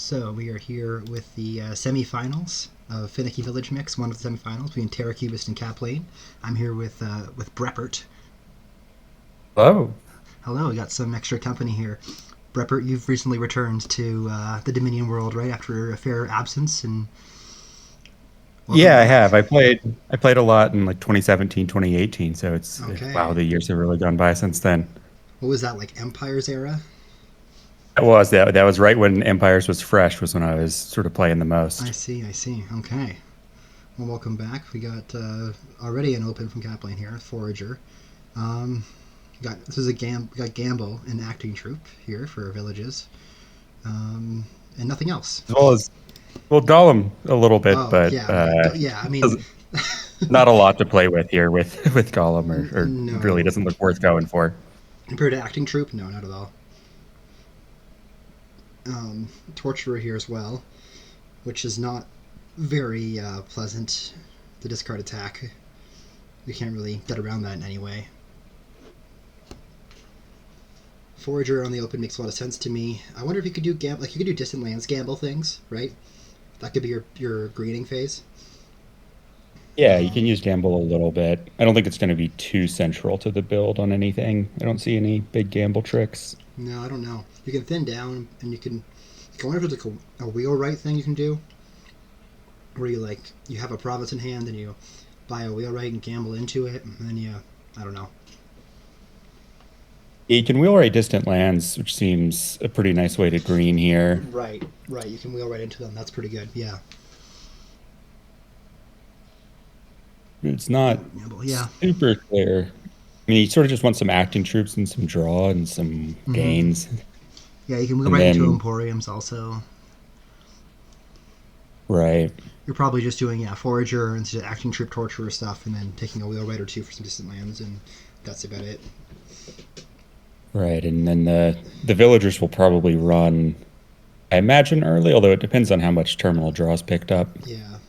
So we are here with the semifinals of Finicky Village Mix, one of the semifinals between terracubist and kaplane. I'm here with breppert. Hello. Hello, we got some extra company here. Breppert, you've recently returned to the Dominion world, right, after a fair absence, and welcome Yeah, I back. have. I played a lot in like 2017, 2018, so it's wow, Okay, the years have really gone by since then. what was that like? Empire's era? That was right when Empires was fresh, was when I was sort of playing the I most. see, I see. Okay, well, welcome back. We got already an open from kaplane here, Forager. Um, got this is a we got Gamble, an acting troupe here for villages. um, and nothing else. As well as well, Gollum a little bit, Oh but yeah, yeah. I mean, not a lot to play with here with with Gollum, or really no. doesn't look worth going for. Compared to acting troop, no, not at all. Torturer here as well, which is not very pleasant. The discard attack. You can't really get around that in any way. Forager on the open makes a lot of sense to me. I wonder if you could do like you could do distant lands gamble things, right? That could be your greening phase. Yeah, you Um, can use Gamble a little bit. I don't think it's going to be too central to the build on anything. I don't see any big gamble tricks. no, I don't know. You can thin down, and you can. I wonder if there's like a wheelwright thing you can do, where you have a province in hand and you buy a wheelwright and gamble into it, and then I don't know. You can wheelwright distant lands, which seems a pretty nice way to green here. Right, right. You can wheel right into them. That's pretty good. Yeah. It's not Gamble. Yeah. super clear. I mean, you sort of just want some acting troops and some draw and some Mm-hmm. gains. Yeah, you can wheel And right into then, emporiums also. right, You're probably just doing forager and just acting troop torturer stuff, and then taking a wheelwright or two for some distant lands, and that's about it. right. And then the villagers will probably run, I imagine, early, although it depends on how much terminal draws picked up. Yeah.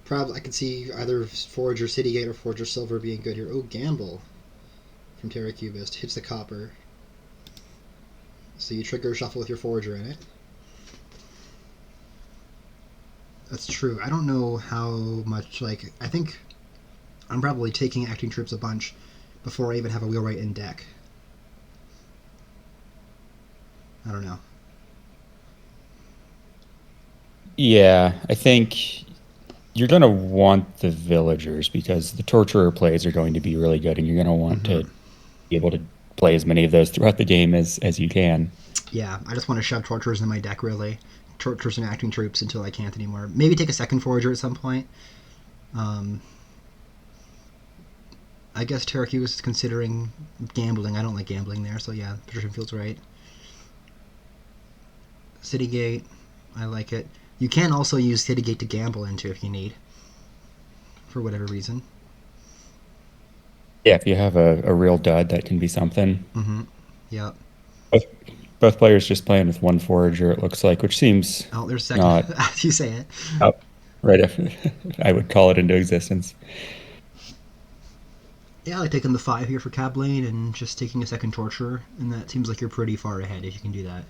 Probably I could see either forager citygate or forager silver being good here. Oh, gamble from terracubist hits the copper. So you trigger shuffle with your forager in it. That's true. I don't know how much. Like, I think I'm probably taking acting troops a bunch before I even have a wheelwright in deck. I don't know. Yeah, I think you're going to want the villagers because the torturer plays are going to be really good, and you're going to want Mm-hmm. to be able to play as many of those throughout the game as you can. Yeah, I just want to shove torturers in my deck, really. Torturers and acting troops until I can't anymore. Maybe take a second forager at some point. Um, I guess Terracu is considering gambling. I don't like gambling there, so yeah, Patrician feels right. Citygate, I like it. You can also use Citygate to gamble into if you need, for whatever reason. Yeah, if you have a real dud, that can be something. Mm-hmm. Yep. Both, both players just playing with one forager, it looks like, which seems Oh, there's a second. not As you say it. up right if I would call it into existence. Yeah, I like taking the 5 here for Cab Lane and just taking a second Torturer, and that seems like you're pretty far ahead if you can do that.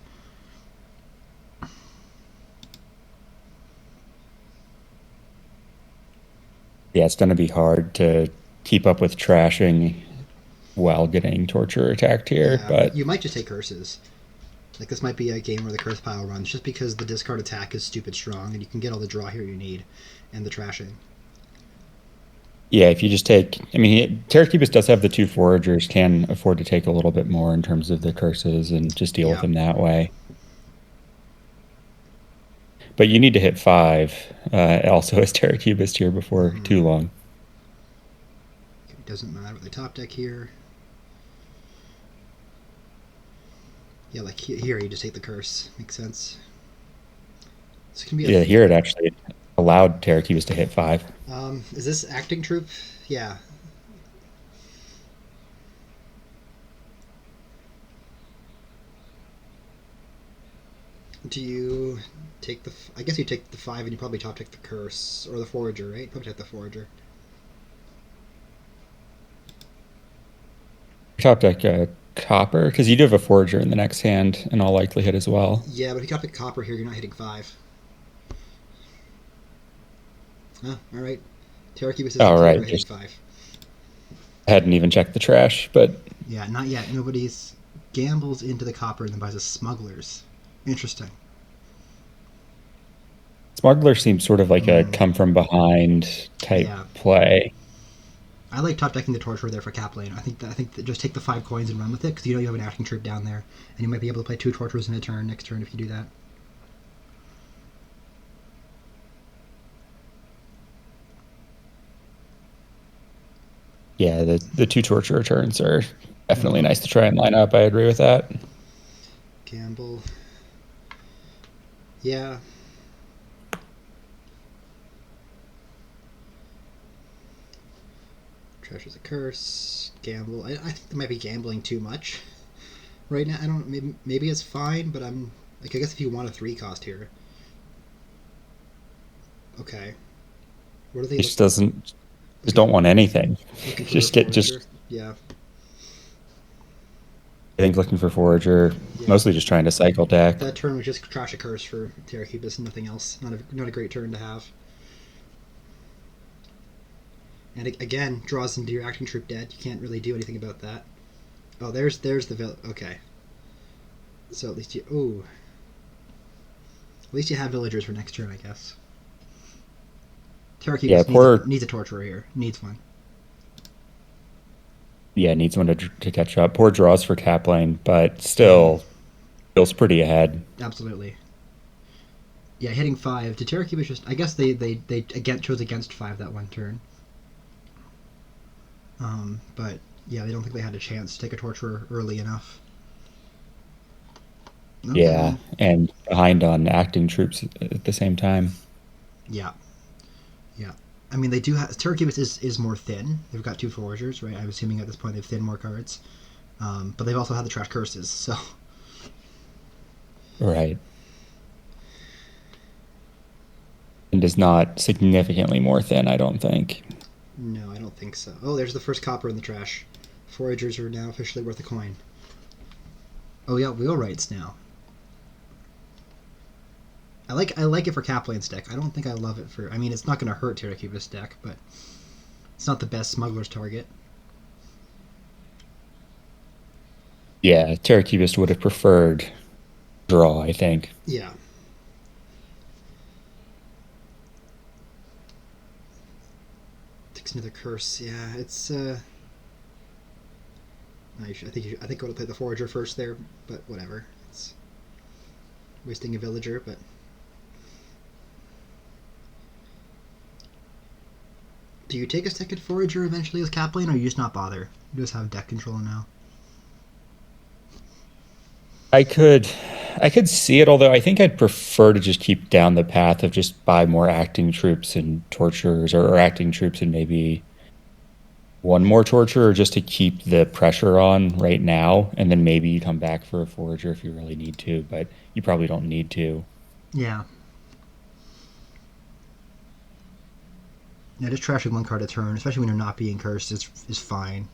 Yeah, it's going to be hard to keep up with trashing while getting torture attacked here, Yeah, but you might just take Curses. Like, this might be a game where the Curse pile runs, just because the discard attack is stupid strong, and you can get all the draw here you need, and the trashing. yeah, if you just take, I mean, Terracubus does have the two foragers, can afford to take a little bit more in terms of the curses and just deal with Yeah. them that way. But you need to hit five, also as Terracubist here before Mm-hmm. too long. It doesn't matter with the top deck here. Yeah, like here you just take the Curse. Makes sense. This can be a. Yeah, here it actually allowed Terracubus to hit five. Is this acting troop? Yeah. Do you take the? I guess you take the 5, and you probably top take the Curse or the Forager, right? Probably take the Forager. Top deck copper? Because you do have a forager in the next hand in all likelihood as well. Yeah, but if you got the copper here, you're not hitting 5. Oh, alright. Terracubist isn't All clear right, about hitting just 5. hadn't even checked the trash, but Yeah, not yet. Nobody's gambles into the copper and then buys a smugglers. Interesting. Smuggler seems sort of like a Mm, come from behind type yeah. play. I like top decking the torturer there for kaplane. I think that just take the 5 coins and run with it because you know you have an acting troop down there, and you might be able to play 2 torturers in a turn next turn if you do that. Yeah, the two torture returns are definitely Mm-hmm. nice to try and line up. I agree with that. Gamble. Yeah. Trash is a curse. Gamble. I think they might be gambling too much right now. I don't. Maybe it's fine, but I'm like I guess if you want a 3 cost here. Okay. What are they He just doesn't just looking don't want anything. looking for a Just get forager? just Yeah. I think looking for forager, Yeah. mostly just trying to cycle deck. That turn was just trash a curse for Terracubus and nothing else. Not a great turn to have. And again, draws into your acting troop dead. You can't really do anything about that. Oh, there's the okay. So at least you at least you have villagers for next turn, I guess. Yeah, Terracubus poor needs a torturer here. Needs one. yeah, needs one to catch up. Poor draws for Kaplan, but Mm-hmm. still feels pretty ahead. Absolutely. Yeah, hitting 5. Did Terracubus just? I guess they again chose against 5 that one turn. But yeah, they don't think they had a chance to take a torturer early enough. Okay. Yeah, and behind on acting troops at the same time. Yeah. Yeah. I mean, they do have Terracubus is more thin. They've got 2 foragers, right? I'm assuming at this point they've thinned more cards, but they've also had the trash curses. So Right. And is not significantly more thin, I don't think. no, I don't think so. Oh, there's the first copper in the trash. Foragers are now officially worth a coin. Oh yeah, wheelwrights now. I like it for Kaplane's deck. I don't think I love it for. I mean, it's not going to hurt Terracubus deck, but it's not the best smuggler's target. Yeah, Terracubist would have preferred draw, I think. Yeah. Takes another curse. Yeah, it's. I think I would play the forager first there, but whatever. It's wasting a villager, but do you take a second forager eventually as Kaplan, or you just not bother? You just have deck control now. I could I could see it, although I think I'd prefer to just keep down the path of just buy more acting troops and torturers or acting troops and maybe one more torturer just to keep the pressure on right now, and then maybe you come back for a forager if you really need to, but you probably don't need to. Yeah. Yeah, just trashing 1 card a turn, especially when you're not being cursed, is fine.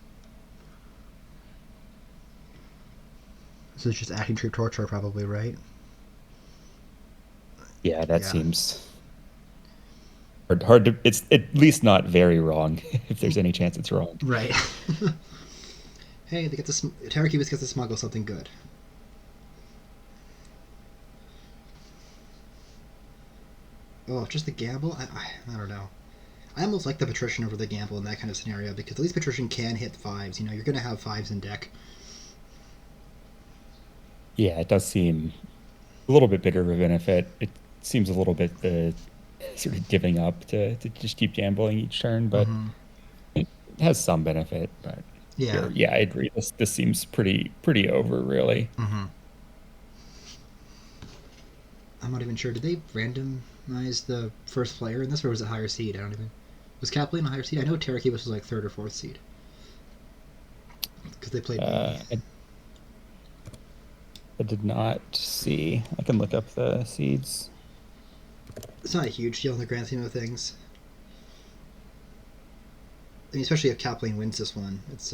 So it's just acting troop torture, probably, right? Yeah, that Yeah. seems hard to it's at least not very wrong if there's any chance it's wrong. Right. Hey, they get the Terracubus gets to smuggle something good. Oh, just the gamble? I don't know. I almost like the patrician over the gamble in that kind of scenario because at least patrician can hit 5s. You know, you're going to have 5s in deck. Yeah, it does seem a little bit bigger of a benefit. It seems a little bit the sort of giving up to just keep gambling each turn, but Mm-hmm. it has some benefit. But Yeah. here, yeah, I agree. This seems pretty over, really. Mm-hmm. I'm not even sure. Did they randomize the first player in this, or was it higher seed? I don't even. Was Kaplan a higher seed? I know Terracubus was like 3rd or 4th seed because they played me. I did not see. I can look up the seeds. It's not a huge deal in the grand scheme of things. I mean, especially if Kaplan wins this one, it's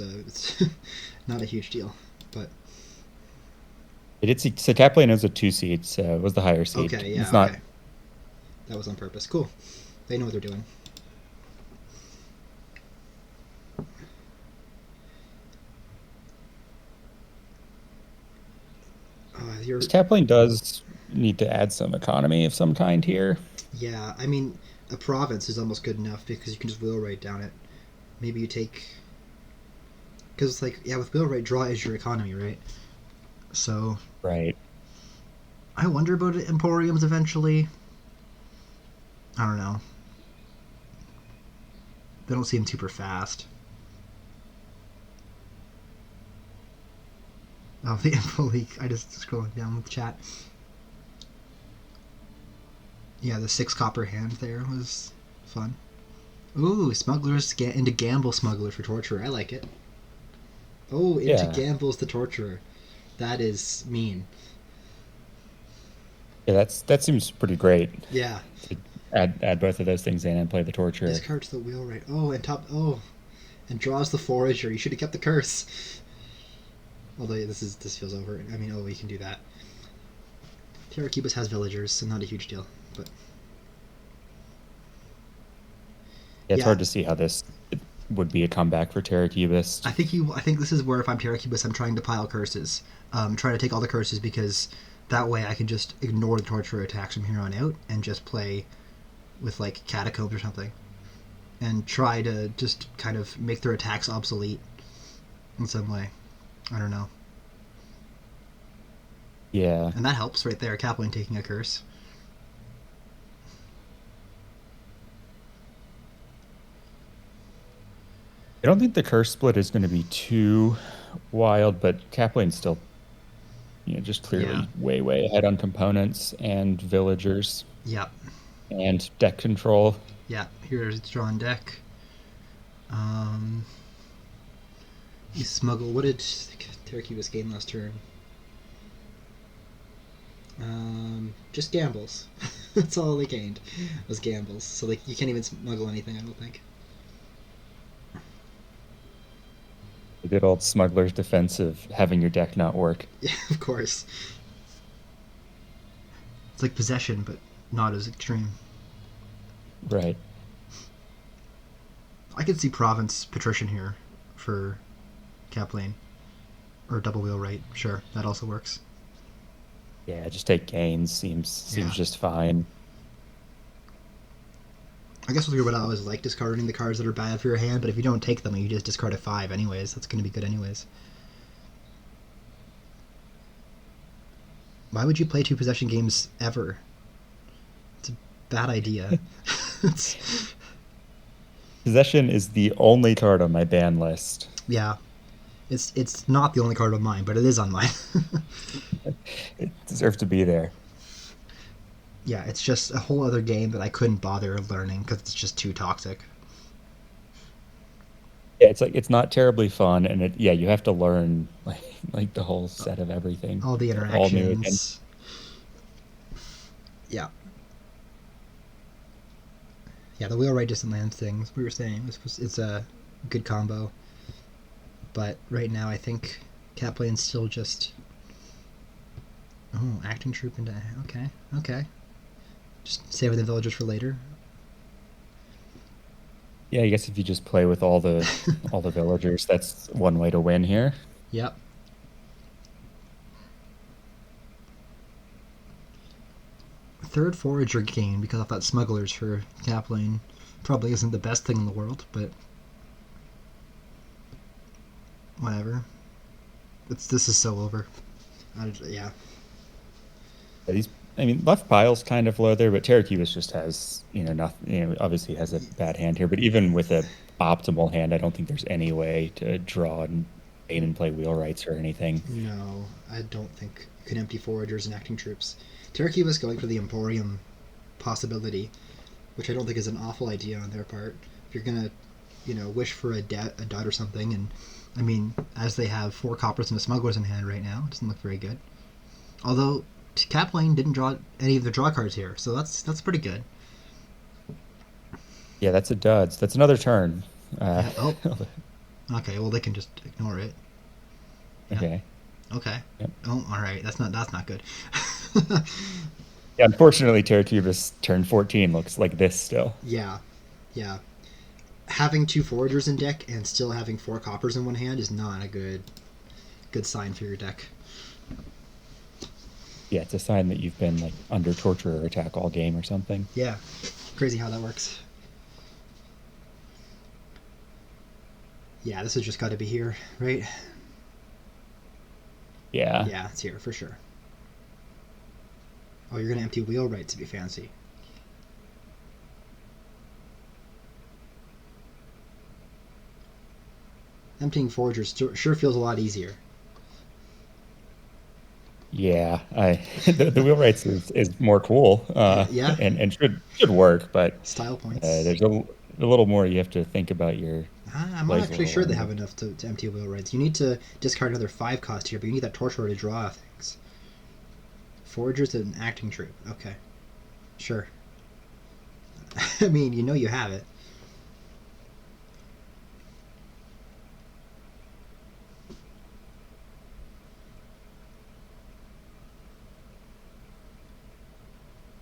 not a huge deal. But It did see, so kaplane is a two seed, so it was the higher seed. okay, It's yeah, not. okay. That was on purpose. Cool. They know what they're doing. You're This kaplane does need to add some economy of some kind here. Yeah. I mean, a province is almost good enough because you can just wheelwright down it. Maybe you take because it's like yeah, with wheelwright draw is your economy, right? So Right. I wonder about emporiums eventually. I don't know. They don't seem super fast. Oh, the info leak. I just scrolling down the chat. Yeah, the 6 copper hand there was fun. Ooh, smugglers get into gamble smuggler for torture. I like it. Oh, into Yeah. gambles the torturer. That is mean. Yeah, that seems pretty great Yeah. to add both of those things in and play the torturer. Discards the wheelwright. Oh, and top. Oh, and draws the forager. You should have kept the curse. Although this feels over. I mean, oh, you can do that. Terracubist has villagers, so not a huge deal. But Yeah, it's yeah, hard to see how this would be a comeback for terracubist. I think this is where if I'm Terracubist, I'm trying to pile curses. Trying to take all the curses because that way I can just ignore the torture attacks from here on out and just play with like catacombs or something, and try to just kind of make their attacks obsolete in some way. I don't know, Yeah. and that helps right there. Kaplan taking a curse. I don't think the curse split is going to be too wild, but kaplane's still, just Yeah, clearly way, way ahead on components and villagers yeah, and deck control. yeah. Here's drawn deck. Um, you smuggle. What did Terracubus gain last turn? Just gambles. That's all they gained was gambles. So like you can't even smuggle anything. I don't think. The good old smuggler's defense of having your deck not work. Yeah, of course. It's like possession, but not as extreme. Right. I could see province patrician here for Kaplane or double wheel right. Sure, that also works. Yeah, just take gains seems Yeah. just fine. I guess what I always like discarding the cards that are bad for your hand, but if you don't take them, you just discard a 5 anyways. That's going to be good anyways. Why would you play 2 possession games ever? It's a bad idea. It's, Possession is the only card on my ban list. yeah, it's not the only card on mine, but it is on mine. It deserves to be there. Yeah, it's just a whole other game that I couldn't bother learning because it's just too toxic. Yeah, it's like it's not terribly fun, and yeah, you have to learn like the whole set of everything, All the all new again. interactions. Yeah, yeah. The wheelwright distant lands things we were saying it's a good combo, but right now I think Caplane's still just acting troop into okay. Just saving the villagers for later. Yeah, I guess if you just play with all the villagers, that's one way to win here. Yep. Third forager gain because I thought smugglers for Caplane probably isn't the best thing in the world, but whatever. This is so over. Yeah, Yeah, I mean, left pile's kind of low there, but terracubis just has, nothing. Obviously has a bad hand here, but even with a optimal hand, I don't think there's any way to draw and gain and play wheelwrights or anything. no, I don't think you can empty foragers and acting troops. Terracubus going for the Emporium possibility, which I don't think is an awful idea on their part. If you're gonna, wish for a dot or something, and I mean, as they have 4 coppers and a smugglers in hand right now, it doesn't look very good. Although Caplane didn't draw any of the draw cards here, so that's pretty good. Yeah, that's a duds. That's another turn. Yeah. Oh. Okay. Well, they can just ignore it. Yeah. Okay. Okay. Yep. Oh, all right. That's not good. Yeah, unfortunately, terracubist turn 14 looks like this still. Yeah, yeah. Having two foragers in deck and still having four coppers in one hand is not a good sign for your deck. Yeah, it's a sign that you've been like under torture or attack all game or something. Yeah, crazy how that works. Yeah, this has just got to be here, right? Yeah. Yeah, it's here for sure. Oh, you're gonna empty wheelwright to be fancy. Emptying foragers sure feels a lot easier. Yeah, the wheelwrights is more cool, Yeah, and should work, but style points. there's a little more you have to think about your I'm not plays a actually little sure they have longer. enough to empty wheelwrights. You need to discard another 5 cost here, but you need that torture to draw things. Foragers and acting troop. Okay, sure. I mean, you know you have it.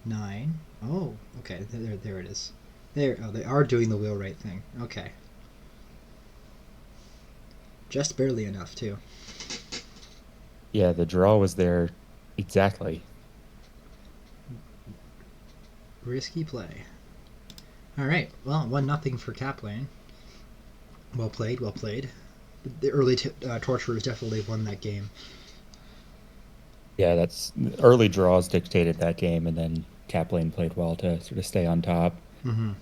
Nine. Oh, okay. There it is. There. Oh, they are doing the wheelwright thing. Okay, just barely enough too. Yeah, the draw was there exactly. Risky play. All right. Well, 1-0 for Kaplane. Well played. Well played. The early torturers definitely won that game. Yeah, that's early draws dictated that game, and then Kaplane played well to sort of stay on top. Mm-hmm.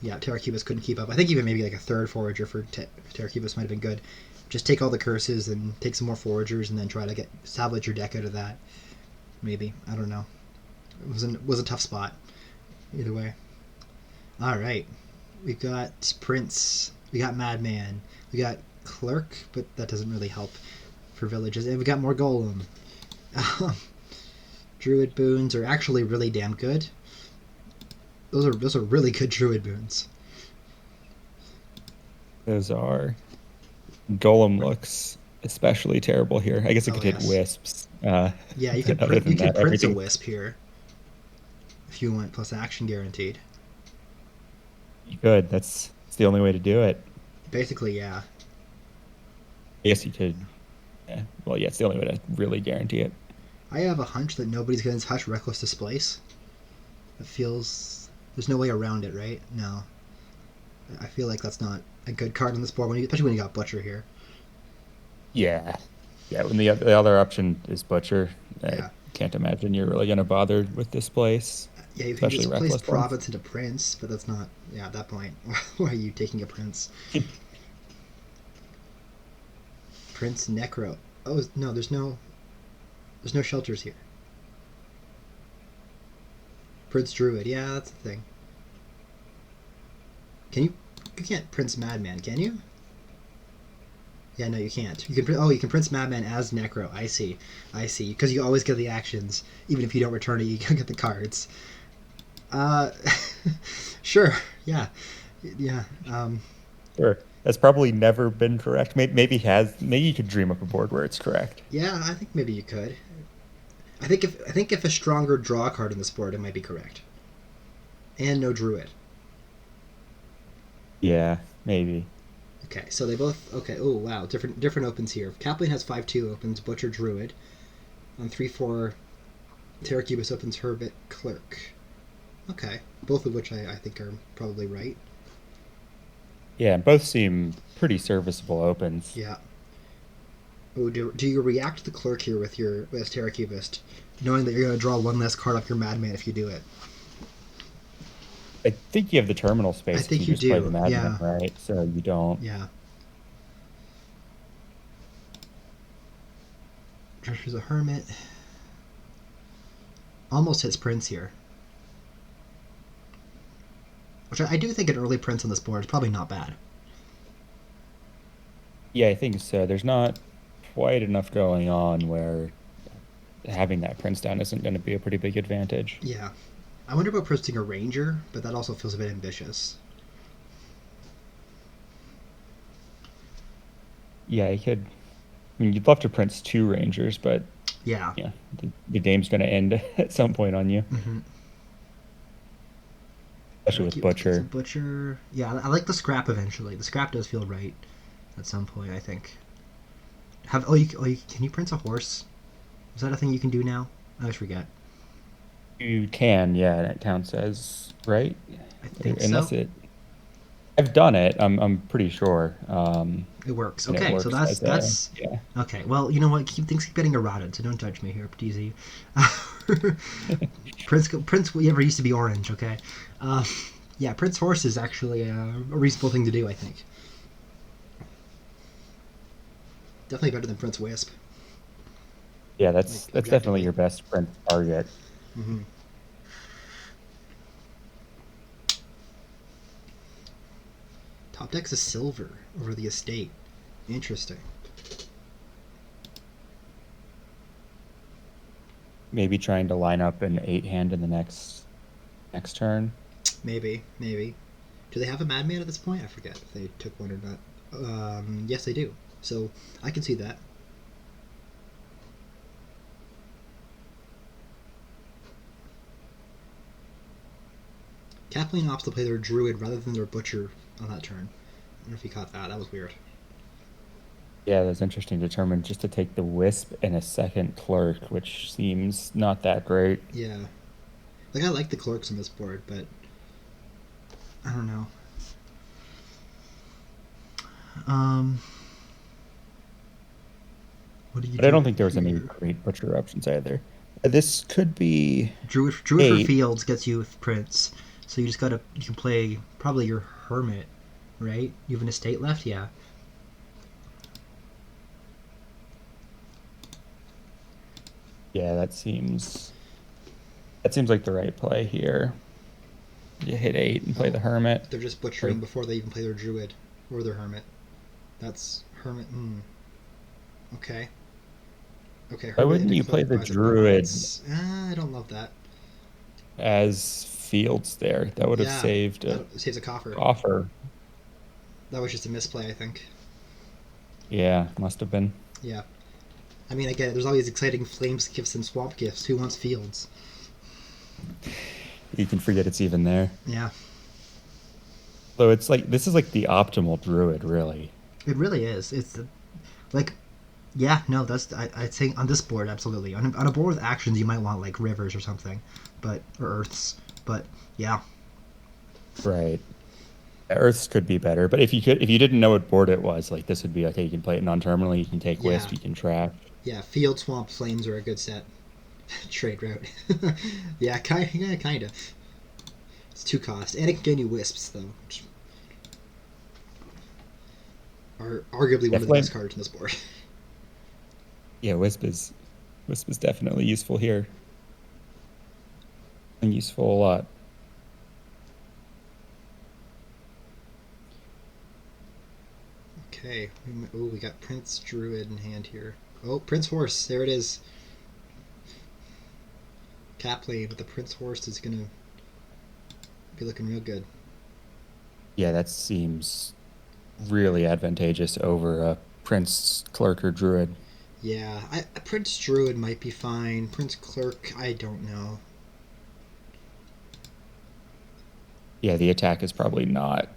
Yeah, terracubist couldn't keep up. I think even maybe like a third forager for terracubist might have been good. Just take all the curses and take some more foragers, and then try to get salvage your deck out of that. Maybe I don't know. It was a tough spot. Either way. All right, we got Prince. We got Madman. We got Clerk, but that doesn't really help for villages. And we got more Golem. Druid boons are actually really damn good. Those are really good Druid boons. Those are Golem looks especially terrible here. I guess it Oh could hit yes. wisps, Yeah, you but other you than could that, Prince a everything Wisp here if you want plus action guaranteed. you could. That's the only way to do it. Basically, yeah. I guess you could. Yeah, well, yeah, it's the only way to really guarantee it. I have a hunch that nobody's going to touch Reckless Displace. It feels there's no way around it, right? No, I feel like that's not a good card on this board, especially when you got Butcher here. Yeah, yeah. When the other option is Butcher, I Yeah, can't imagine you're really gonna bother with this place, yeah. You can especially just place reckless ones. Province into Prince, but that's not. Yeah, at that point, why are you taking a Prince? Prince Necro. Oh no, there's no shelters here. Prince Druid. Yeah, that's the thing. Can you? You can't Prince Madman, can you? Yeah, no, you can't. You can. Oh, you can Prince Madman as Necro. I see. I see. Because you always get the actions, even if you don't return it, you can get the cards. Uh, sure. Yeah. Yeah. Sure, that's probably never been correct. Maybe you could dream up a board where it's correct. Yeah. I think maybe you could. I think if a stronger draw card in this board, it might be correct. And no Druid. Yeah, maybe. Okay. So they both. Okay. Oh wow. Different opens here. Kaplan has 5/2 opens. Butcher Druid. On 3/4, Terracubus opens Hermit Clerk. Okay. Both of which I think are probably right. Yeah, both seem pretty serviceable opens. Yeah. Oh, do you react to the clerk here with your Terracubist, knowing that you're going to draw one less card off your Madman if you do it? I think you have the terminal I space if you think you just play the do. Madman, Yeah. right? So you don't. Yeah. Treasure's a Hermit. Almost hits Prince here. Which I do think an early Prince on this board is probably not bad. Yeah, I think so. There's not quite enough going on where having that Prince down isn't going to be a pretty big advantage. Yeah. I wonder about Princing a Ranger, but that also feels a bit ambitious. Yeah, you could I mean, you'd love to prince two rangers, but Yeah. yeah, the game's going to end at some point on you, Mm-hmm. especially Like with it's a Butcher. butcher. Yeah, I like the scrap eventually. The scrap does feel right at some point, I think. Can you print a horse? Is that a thing you can do now? I always forget. You can, yeah, that counts as right, I think so. unless it. I've done it. I'm pretty sure, It works. and it Okay, so works that's as a that's yeah. okay. Well, you know what? Things keep getting eroded, so don't judge me here, DZ. Prince ever used to be orange. Okay, uh, yeah, Prince Horse is actually a reasonable thing to do. I think definitely better than Prince Wisp, Yeah, like that's definitely objectively. your best print target. Mm-hmm. Top deck's a silver over the estate. Interesting. Maybe trying to line up an 8 hand in the next turn. Maybe. Do they have a madman at this point? I forget if they took one or not. Yes, they do. So I can see that. Kaplane opts to play their druid rather than their butcher on that turn. I don't know if you caught that. That was weird. Yeah, that's interesting. Determined just to take the wisp and a second clerk, which seems not that great. Yeah. Like, I like the clerks on this board, but I don't know. Um, what do you But I do don't think there was any here? great butcher options either. This could be Druid for 8. fields gets you with Prince, so you can play probably your Hermit, right? You have an estate left, yeah. Yeah, that seems like the right play here. You hit 8 and play Oh, the hermit. they're just Or butchering before they even play their Druid or their Hermit. That's Hermit. Okay. Okay, why Hermit wouldn't into you play Clerk the buys their druid points. I don't love that. as fields there? That would have Yeah, saved a that saves a coffer. offer. That was just a misplay, I think. Yeah, must have been. Yeah. I mean, I get it. There's all these exciting flames gifts and swamp gifts. Who wants fields? You can forget it's even there. Yeah, So it's like this is like the optimal druid, really. it really is. Like, yeah, no, I'd say on this board, absolutely. On a board with actions, you might want like rivers or something, or earths. But yeah, Right. Earths could be better, but if you didn't know what board it was, like this would be okay. You can play it non-terminally. You can take yeah, wisp. You can trash. yeah. Field, swamp, flames are a good set. Trade route. Yeah, kind of. It's 2 cost, and it can gain you wisps though, which are arguably Yeah, one of the best flame. cards in this board. Yeah, wisp is definitely useful here and useful a lot. Okay. Oh, we got Prince Druid in hand here. Oh, Prince Horse. There it is. Kaplane with the Prince Horse is gonna be looking real good. Yeah, that seems really advantageous over a prince, clerk, or druid. Yeah, Prince Druid might be fine. Prince Clerk, I don't know. Yeah, the attack is probably not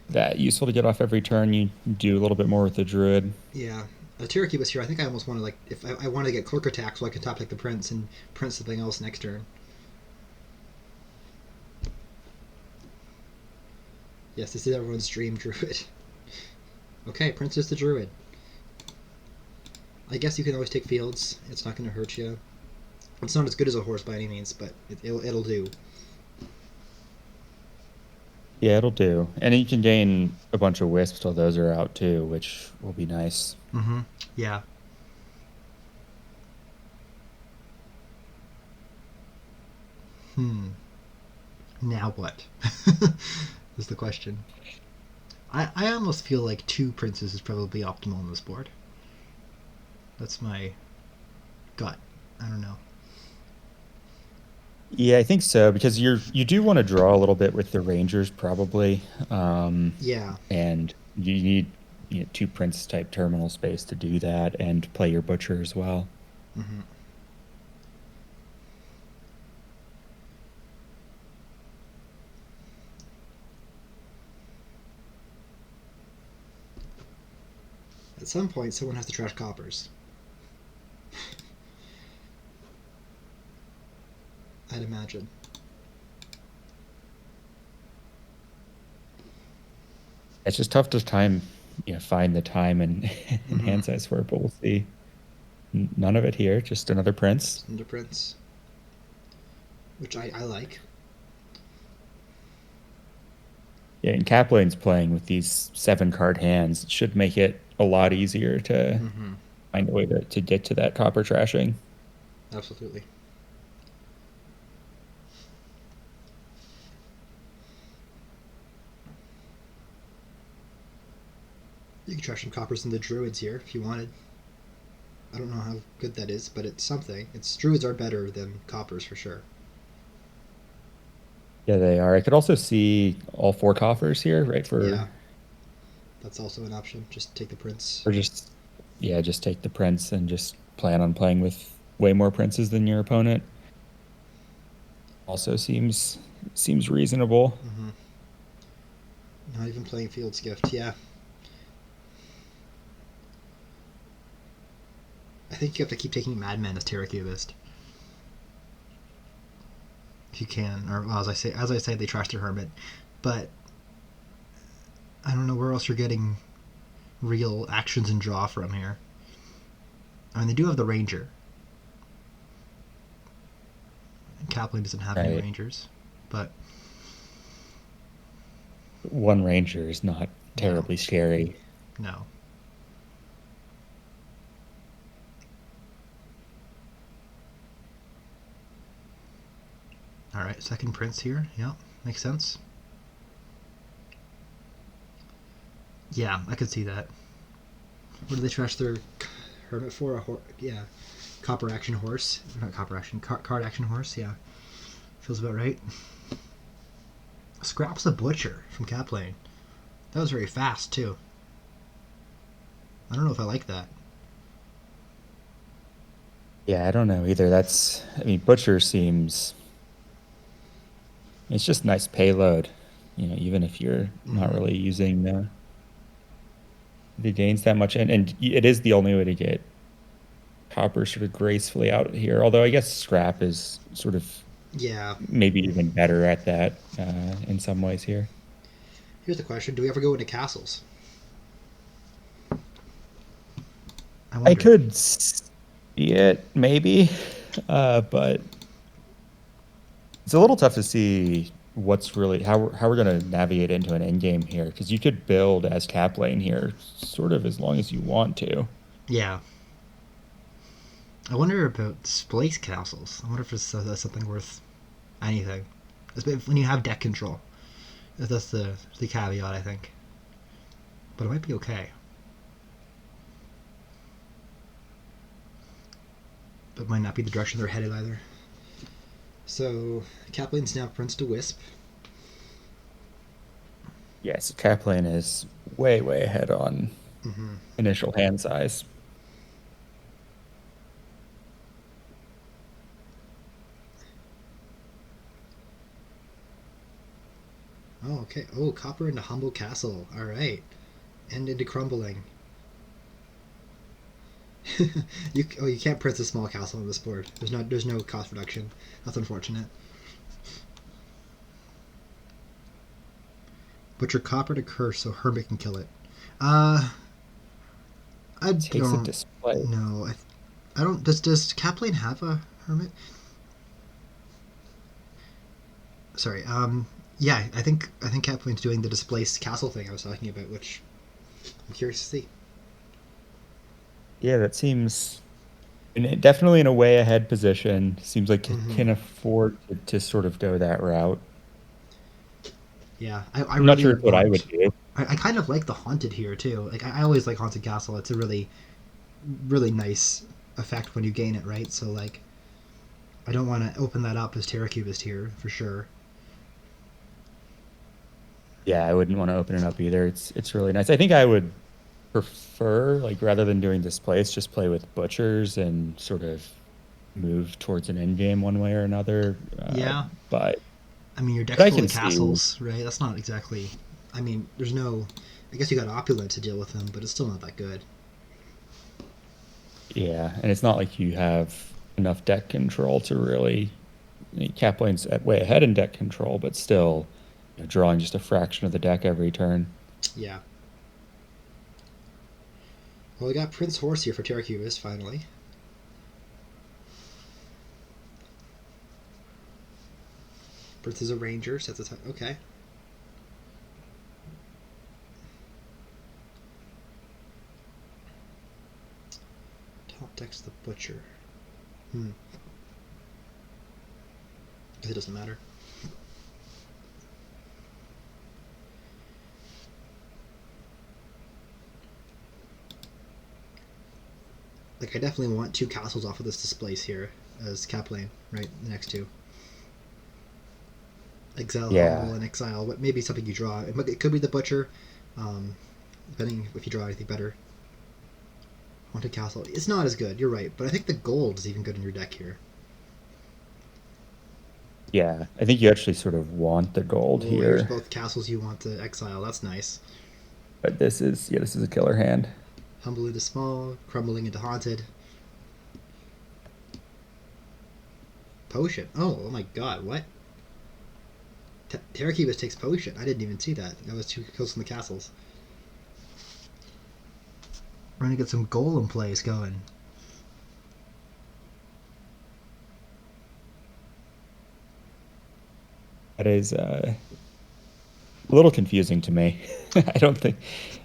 that useful to get off every turn. You do a little bit more with the druid. Yeah, a terracubist here. I think I almost want to like if I want to get Clerk attack so I can top like the Prince and Prince something else next turn. Yes, this is everyone's dream Druid. Okay, Princess the Druid. I guess you can always take fields. It's not going to hurt you. It's not as good as a horse by any means, but it'll do. Yeah, it'll do. And you can gain a bunch of wisps till those are out too, which will be nice. Mm-hmm. Yeah. Hmm. Now what? Is the question. I almost feel like 2 princes is probably optimal on this board. That's my gut. I don't know. Yeah, I think so because you do want to draw a little bit with the rangers probably, Yeah. and you need two prince type terminal space to do that and play your butcher as well. Hmm. At some point, someone has to trash coppers. I'd imagine. It's just tough to find the time and and Hmm. hand size for it, but we'll see. None of it here, just another prince. Into prince, which I like. Yeah, and Kaplane's playing with these 7 card hands. It should make it a lot easier to Hmm. find a way to get to that copper trashing. Absolutely. You can trash some coppers in the druids here if you wanted. I don't know how good that is, but it's something. It's druids are better than coppers for sure. Yeah, they are. I could also see all 4 coffers here, right? Yeah, that's also an option. Just take the prince. For just yeah, just take the prince and just plan on playing with way more princes than your opponent. Also seems reasonable. Hmm. Not even playing Field's Gift. Yeah, I think you have to keep taking Madman as terracubist if you can. Or well, as I say, they trash their hermit, but I don't know where else you're getting real actions and draw from here. I mean, they do have the ranger. Kaplan doesn't have any Right. rangers, but One ranger is not no, terribly scary. no. All right, second prince here. Yeah, makes sense. Yeah, I could see that. What do they trash their hermit for? Yeah, copper action horse. Not copper action. Card action horse. Yeah, feels about right. Scraps the butcher from Kaplane. That was very fast too. I don't know if I like that. Yeah, I don't know either. I mean, butcher seems it's just nice payload. Even if you're not Hmm. really using the gains that much, and it is the only way to get copper sort of gracefully out here. Although I guess scrap is sort of Yeah. maybe even better at that in some ways here. Here's the question: do we ever go into castles? I I wonder. could see it maybe, but it's a little tough to see what's really how we're going to navigate into an end game here because you could build as cap lane here sort of as long as you want to. Yeah. I wonder about displace castles. I wonder if it's something worth anything. When you have deck control. That's the caveat, I think. But it might be okay. But it might not be the direction they're headed either. So, Kaplane's now Prince to Wisp. Yes, cap lane is way ahead on Mm-hmm. initial hand size. Oh, okay. Oh, Copper into Humble Castle. All right. And into Crumbling. You can't Prince a small castle on this board. There's no cost reduction. That's unfortunate. But your Copper to Curse so Hermit can kill it. Uh, I Takes a don't display. know. I don't. Does Kaplane have a Hermit? Sorry. Yeah, I think Kaplane's doing the displaced castle thing I was talking about, which I'm curious to see. Yeah, that seems definitely in a way ahead position. Seems like it Hmm. can afford to sort of go that route. Yeah, I I'm not really sure it's what I would want. do. I kind of like the haunted here too. Like I always like haunted castle. It's a really nice effect when you gain it, right? So like I don't want to open that up as terracubist here for sure. Yeah, I wouldn't want to open it up either. It's really nice. I think I would. prefer, like rather than doing displace, just play with butchers and sort of move towards an end game one way or another. Yeah. But I mean, your but deck's I full can of see, castles, right? That's not exactly. I mean, there's no. I guess you got opulent to deal with them, but it's still not that good. yeah, and it's not like you have enough deck control to really. Cap lane's way ahead in deck control, but still, drawing just a fraction of the deck every turn. Yeah. Well, we got Prince Horse here for terracubist finally. Prince is a ranger, sets a time. Okay. Top deck's the butcher. Hmm. It doesn't matter. Like, I definitely want two castles off of this displace here as cap lane, right? The next two. Exile Humble Yeah, and Exile. What maybe something you draw. It could be the Butcher, um, depending if you draw anything better. Haunted Castle. It's not as good. You're right, but I think the gold is even good in your deck here. yeah. I think you actually sort of want the gold Oh, here's here, both castles you want to exile. That's nice. but this is a killer hand. Humble into small, crumbling into haunted. Potion. Oh my god, what? Terracubist takes potion. I didn't even see that. I was too close on the castles. We're gonna get some golem plays going. That is a little confusing to me. I don't think.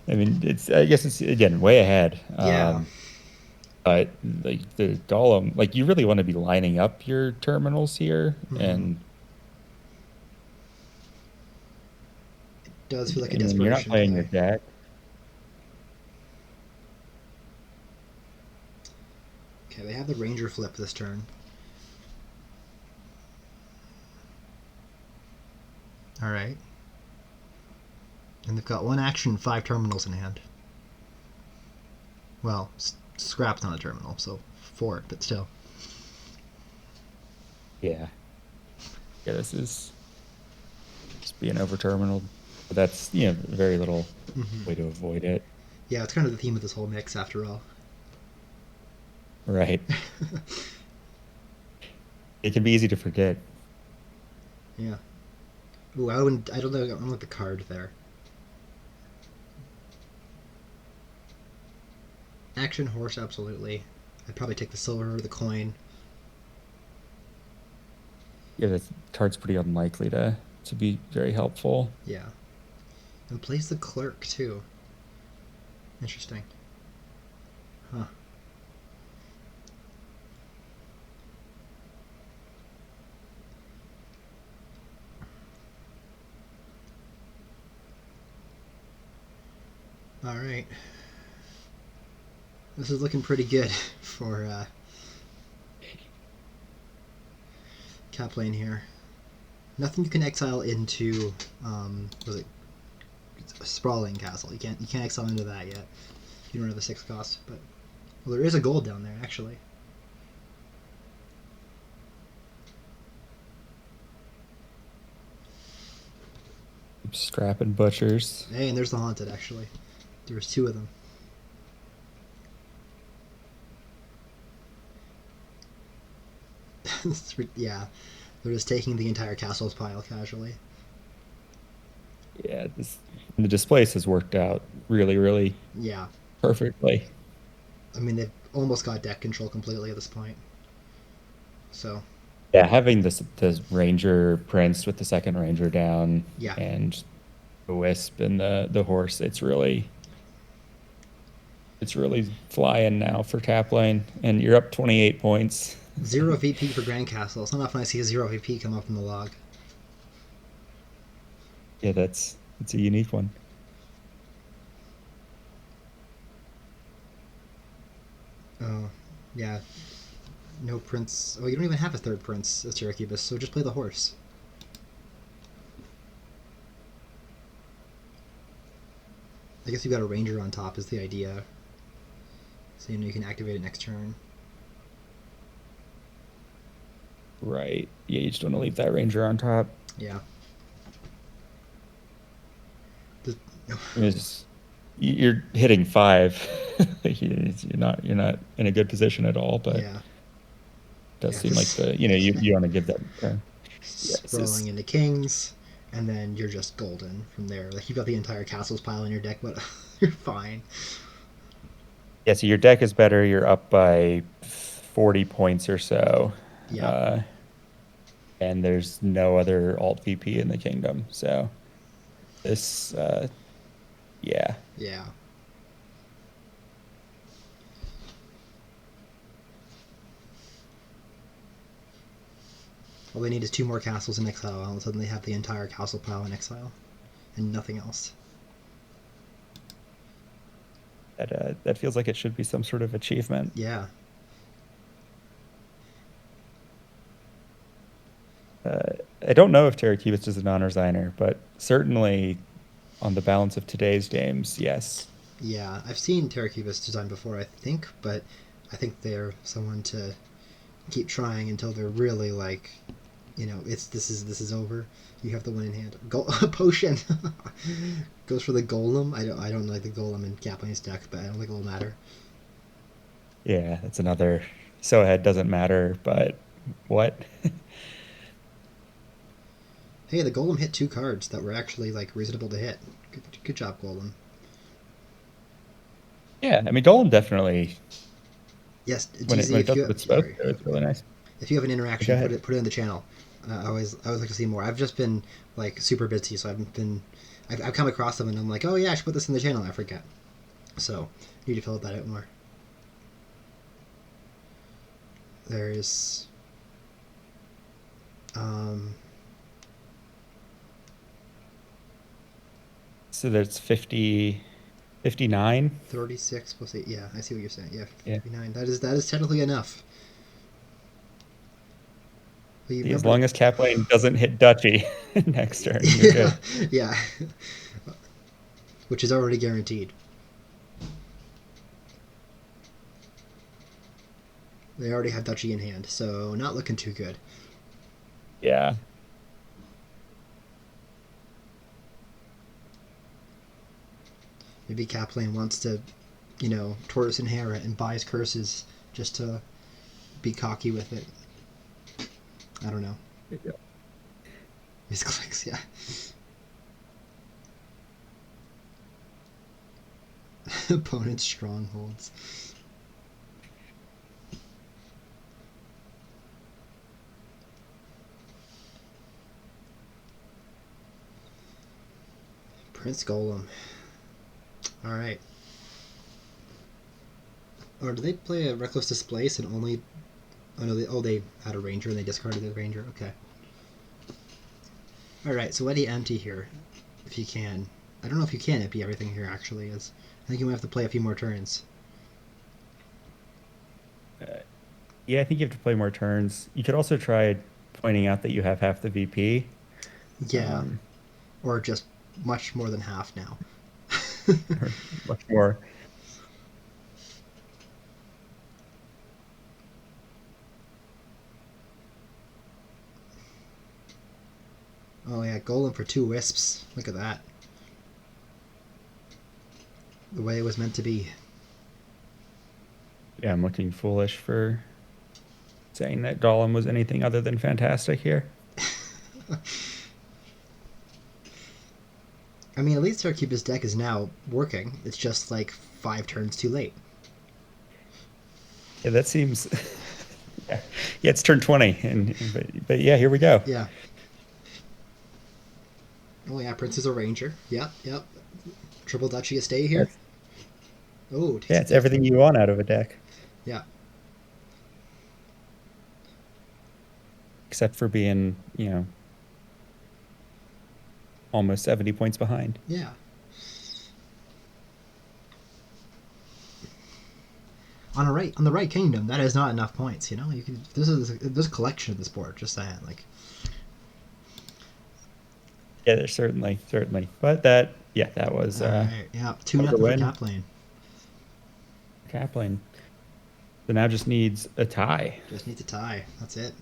I mean, it's. I guess it's again way ahead. Yeah. But like the golem, like you really want to be lining up your terminals here, Mm-hmm. and Does feel like a when you're not desperation playing your play. deck. Okay, they have the Ranger flip this turn. Alright. And they've got one action, five terminals in hand. Well, scrap's not a terminal, so four, but still. Yeah, yeah. This is just being over terminal. But that's very little Mm-hmm. way to avoid it. Yeah, it's kind of the theme of this whole mix, after all. Right. It can be easy to forget. Yeah. Ooh, I wouldn't. I don't know. I don't like the card there. Action horse, absolutely. I'd probably take the silver or the coin. Yeah, the card's pretty unlikely to be very helpful. Yeah. And plays the clerk too. Interesting. Huh. All right. This is looking pretty good for cap lane here. Nothing you can exile into. Was it Sprawling Castle? You can't exile into that yet. You don't have the 6 cost, but well, there is a gold down there actually. Strapping butchers. Hey, and there's the haunted actually. There's two of them. Yeah, they're just taking the entire castle's pile casually. Yeah, the displace has worked out really, really Yeah, perfectly. I mean they've almost got deck control completely at this point. So Yeah, having this ranger prince with the second ranger down yeah, and the wisp and the horse, it's really flying now for top lane, and you're up 28 points. zero VP for Grand Castle. It's not often I see a zero VP come up from the log. Yeah, it's a unique one. Oh, yeah. No prince. Oh, you don't even have a third prince as terracubist, so just play the horse. I guess you got a ranger on top is the idea, so you know you can activate it next turn. Right. Yeah, you just want to leave that ranger on top. Yeah. Just, Is you're hitting five. You're not in a good position at all, but it yeah. does Yeah. seem like Just you want to give that turn. Yeah, this sprawling is into kings, and then you're just golden from there. Like you've got the entire castles pile in your deck, but you're fine. yeah, so your deck is better. You're up by 40 points or so. Yeah. Uh, and there's no other alt VP in the kingdom. So this yeah. Yeah. All they need is two more castles in exile. All of a sudden, they have the entire castle pile in exile, and nothing else. That feels like it should be some sort of achievement. Yeah. Uh, I don't know if terracubist is a non-resigner, but certainly on the balance of today's games, yes. Yeah. I've seen terracubist design before, I think, but I think they're someone to keep trying until they're really like, it's this is over. You have the one in hand. Potion goes for the golem. I don't like the golem in Kaplane's deck, but I don't think it'll matter. Yeah, that's another. So ahead doesn't matter, but what? Hey, the golem hit two cards that were actually like reasonable to hit. Good job, golem. Yeah, I mean, Golem definitely Yes, when it DZ. when it If does you what it's supposed sorry, to, it's really nice. if you have an Go interaction, put ahead. it in the channel. I always like to see more. I've just been like super busy, so I've come across them and I'm like, oh yeah, I should put this in the channel. I forget. So need to fill that out more. There's um, So there's 50, 59. 36 plus 8. Yeah, I see what you're saying. Yeah, Yeah. 59. That is technically enough. But you As remember, long as Kaplane doesn't hit Duchy next turn, you're yeah, good. yeah, which is already guaranteed. They already have Duchy in hand, so not looking too good. Yeah. Maybe Kaplane wants to, Tortoise inherit and buys curses just to be cocky with it. I don't know. His clicks, yeah. Opponent's strongholds. Prince Golem. All right. Or do they play a Reckless Displace and only? Oh no, they had a Ranger and they discarded the Ranger. Okay. All right. So let me empty here, if you can. I don't know if you can empty everything here. Actually, is I think you might have to play a few more turns. Uh, yeah, I think you have to play more turns. You could also try pointing out that you have half the VP. Yeah, Um, or just much more than half now. or much more. Oh yeah, Golem for two wisps. Look at that. The way it was meant to be. Yeah, I'm looking foolish for saying that Golem was anything other than fantastic here. I mean, at least Terracubist deck is now working. It's just like 5 turns too late. Yeah, that seems. Yeah, yeah, it's turn 20, but yeah, here we go. Yeah. Oh yeah, Prince is a Ranger. Yep, yep. Triple Duchy stay here. That's Oh, yeah, takes a it's death. everything you want out of a deck, Yeah, except for being, almost 70 points behind. yeah. On the right kingdom, that is not enough points. You can. There's a collection of this board. Just saying, like. Yeah, there's certainly, but that Yeah, that was All right. Yeah, two that was a nothing for win. Kaplane. Kaplan. So now just needs a tie. Just need to tie. That's it.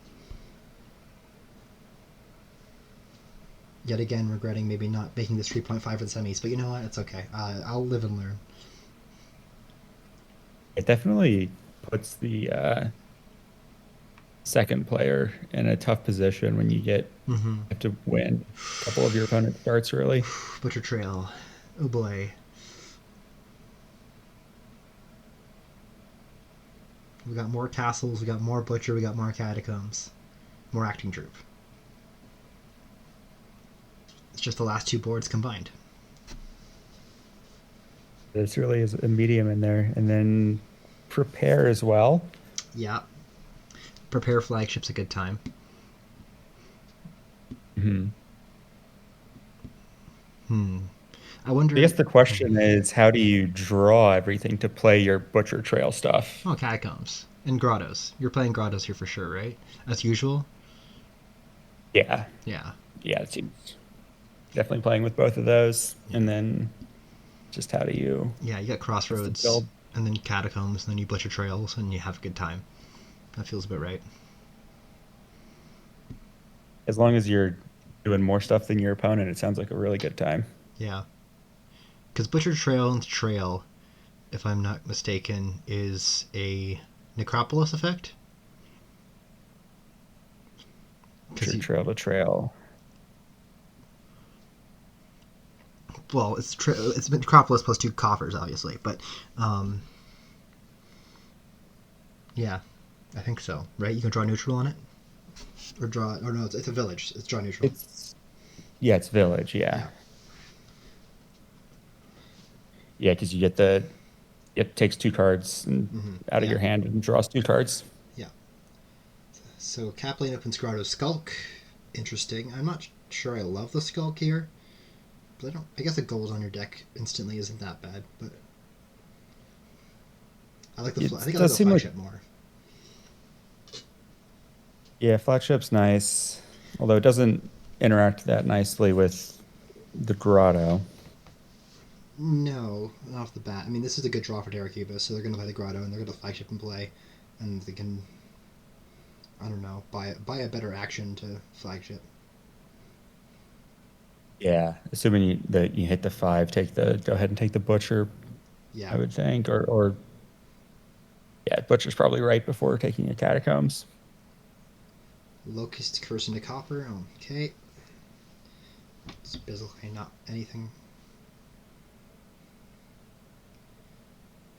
Yet again, regretting maybe not making this 3.5 for the semis, but you know what? It's okay. I'll live and learn. It definitely puts the second player in a tough position when Mm-hmm. have to win a couple of your opponent's starts early. Butcher Trail. Oh boy. We got more castles, we got more Butcher, we got more Catacombs. More Acting Troop. It's just the last two boards combined. This really is a medium in there. And then prepare as well. Yeah. Prepare Flagship's a good time. Mhm. Hmm. I I wonder. guess the question is, how do you draw everything to play your Butcher Trail stuff? Oh, Catacombs. And Grottos. You're playing Grottos here for sure, right? As usual? Yeah. Yeah. Yeah, it seems definitely playing with both of those. Yeah. And then just how do you Yeah, you got what's the Crossroads, build? and then Catacombs, and then you Butcher Trails, and you have a good time. That feels about right. As long as you're doing more stuff than your opponent, it sounds like a really good time. Yeah. Because Butcher Trail and Trail, if I'm not mistaken, is a Necropolis effect. Because Butcher you, Trail to Trail. well, it's Necropolis plus two coffers, obviously, but yeah, I think so. Right? You can draw neutral on it, or draw, or no, it's a village. It's draw neutral. It's yeah, it's Village, yeah. Yeah. Yeah, because you get it takes two cards and Mm-hmm. out of Yeah. your hand and draws two cards. Yeah. So Kaplane opens Grotto Skulk. Interesting. I'm not sure I love the Skulk here, but I don't. I guess a gold on your deck instantly isn't that bad, but I It think I like does the seem like flagship more. yeah, flagship's nice, although it doesn't interact that nicely with the grotto. No, not off the bat. I mean, this is a good draw for terracubist, so they're going to play the Grotto and they're going to flagship and play, and they can, I don't know, buy a better action to flagship. Yeah, assuming that you hit the five, go ahead and take the butcher, Yeah. I would think, or yeah, butcher's probably right before taking a catacombs. Locust Curse into Copper. Okay. It's basically not anything.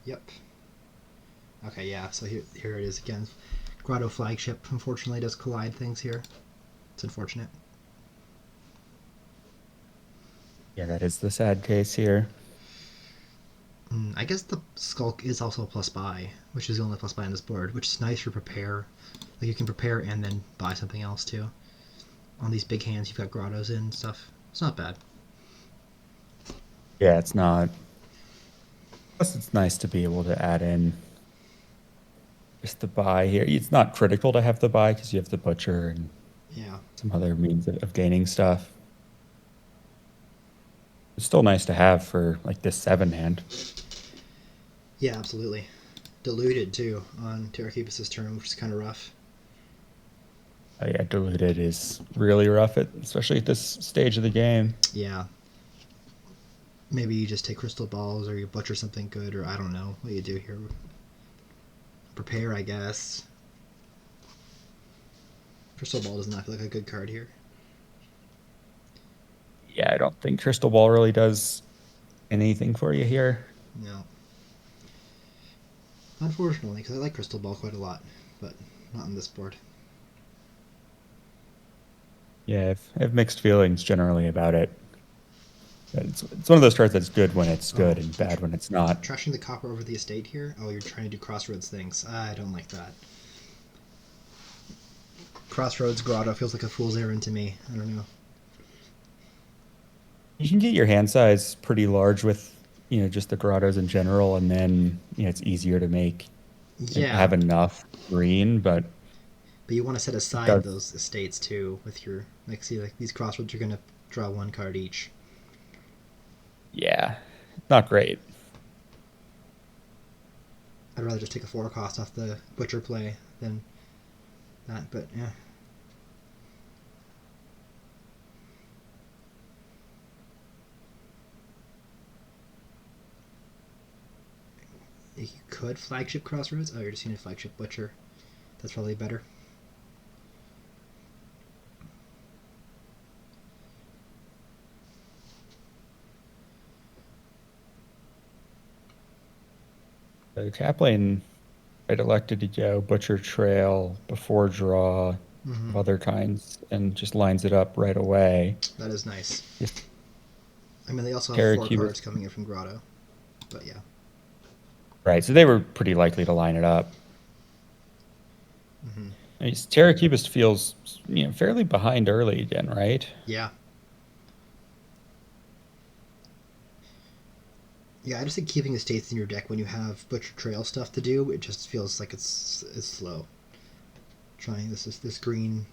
Yep. Okay, yeah, so here it is again. Grotto flagship, unfortunately, does collide things here. It's unfortunate. Yeah, that is the sad case here. I guess the Skulk is also a plus buy, which is the only plus buy on this board, which is nice for prepare. Like, you can prepare and then buy something else, too. On these big hands, you've got Grottos in and stuff. It's not bad. Yeah, it's not. Plus, it's nice to be able to add in just the buy here. It's not critical to have the buy because you have the butcher and Yeah. some other means of gaining stuff. It's still nice to have for like this seven hand. Yeah, absolutely. Diluted, too, on Terracubus' turn, which is kind of rough. Oh, yeah, diluted is really rough, especially at this stage of the game. Yeah. Maybe you just take crystal balls or you butcher something good, or I don't know what you do here. Prepare, I guess. Crystal ball does not feel like a good card here. Yeah, I don't think Crystal Ball really does anything for you here. No. Unfortunately, because I like crystal ball quite a lot, but not on this board. Yeah, I have mixed feelings generally about it. It's one of those cards that's good when it's Oh, good and bad when it's not. trashing the copper over the estate here? Oh, you're trying to do Crossroads things. I don't like that. Crossroads Grotto feels like a fool's errand to me. I don't know. You can get your hand size pretty large with, just the grottos in general, and then, it's easier to make and Yeah, have enough green, but but you want to set it aside does. those estates too with your, like, see, like these Crossroads, you're gonna draw one card each. Yeah, not great. I'd rather just take a 4 cost off the butcher play than that, but yeah. You could flagship crossroads. Oh, you're just using a flagship butcher. That's probably better. The Kaplane right elected to go butcher trail before draw Mm-hmm. of other kinds and just lines it up right away. That is nice. Just I mean, they also have 4 cards terracubist. coming in from Grotto, but yeah. Right, so they were pretty likely to line it up. Mm-hmm. I mean, terracubist feels fairly behind early again, right? Yeah. Yeah, I just think keeping estates in your deck when you have butcher trail stuff to do, it just feels like it's slow. Trying this green,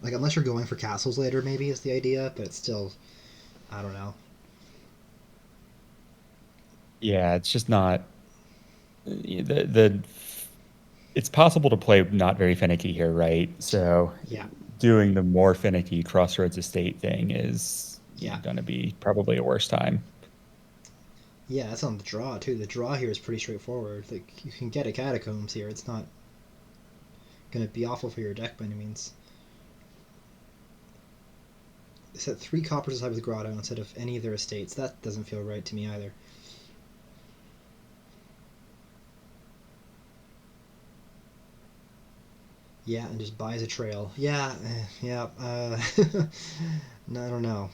like unless you're going for castles later, maybe is the idea, but it's still, I don't know. Yeah, it's just not the it's possible to play not very finicky here, right? So Yeah, doing the more finicky crossroads estate thing is yeah, going to be probably a worse time. yeah. That's on the draw too. The draw here is pretty straightforward. Like you can get a catacombs here. It's not gonna be awful for your deck by any means. They set 3 coppers aside with Grotto instead of any of their estates. That doesn't feel right to me either. Yeah, and just buys a trail. Yeah, yeah. No, I don't know.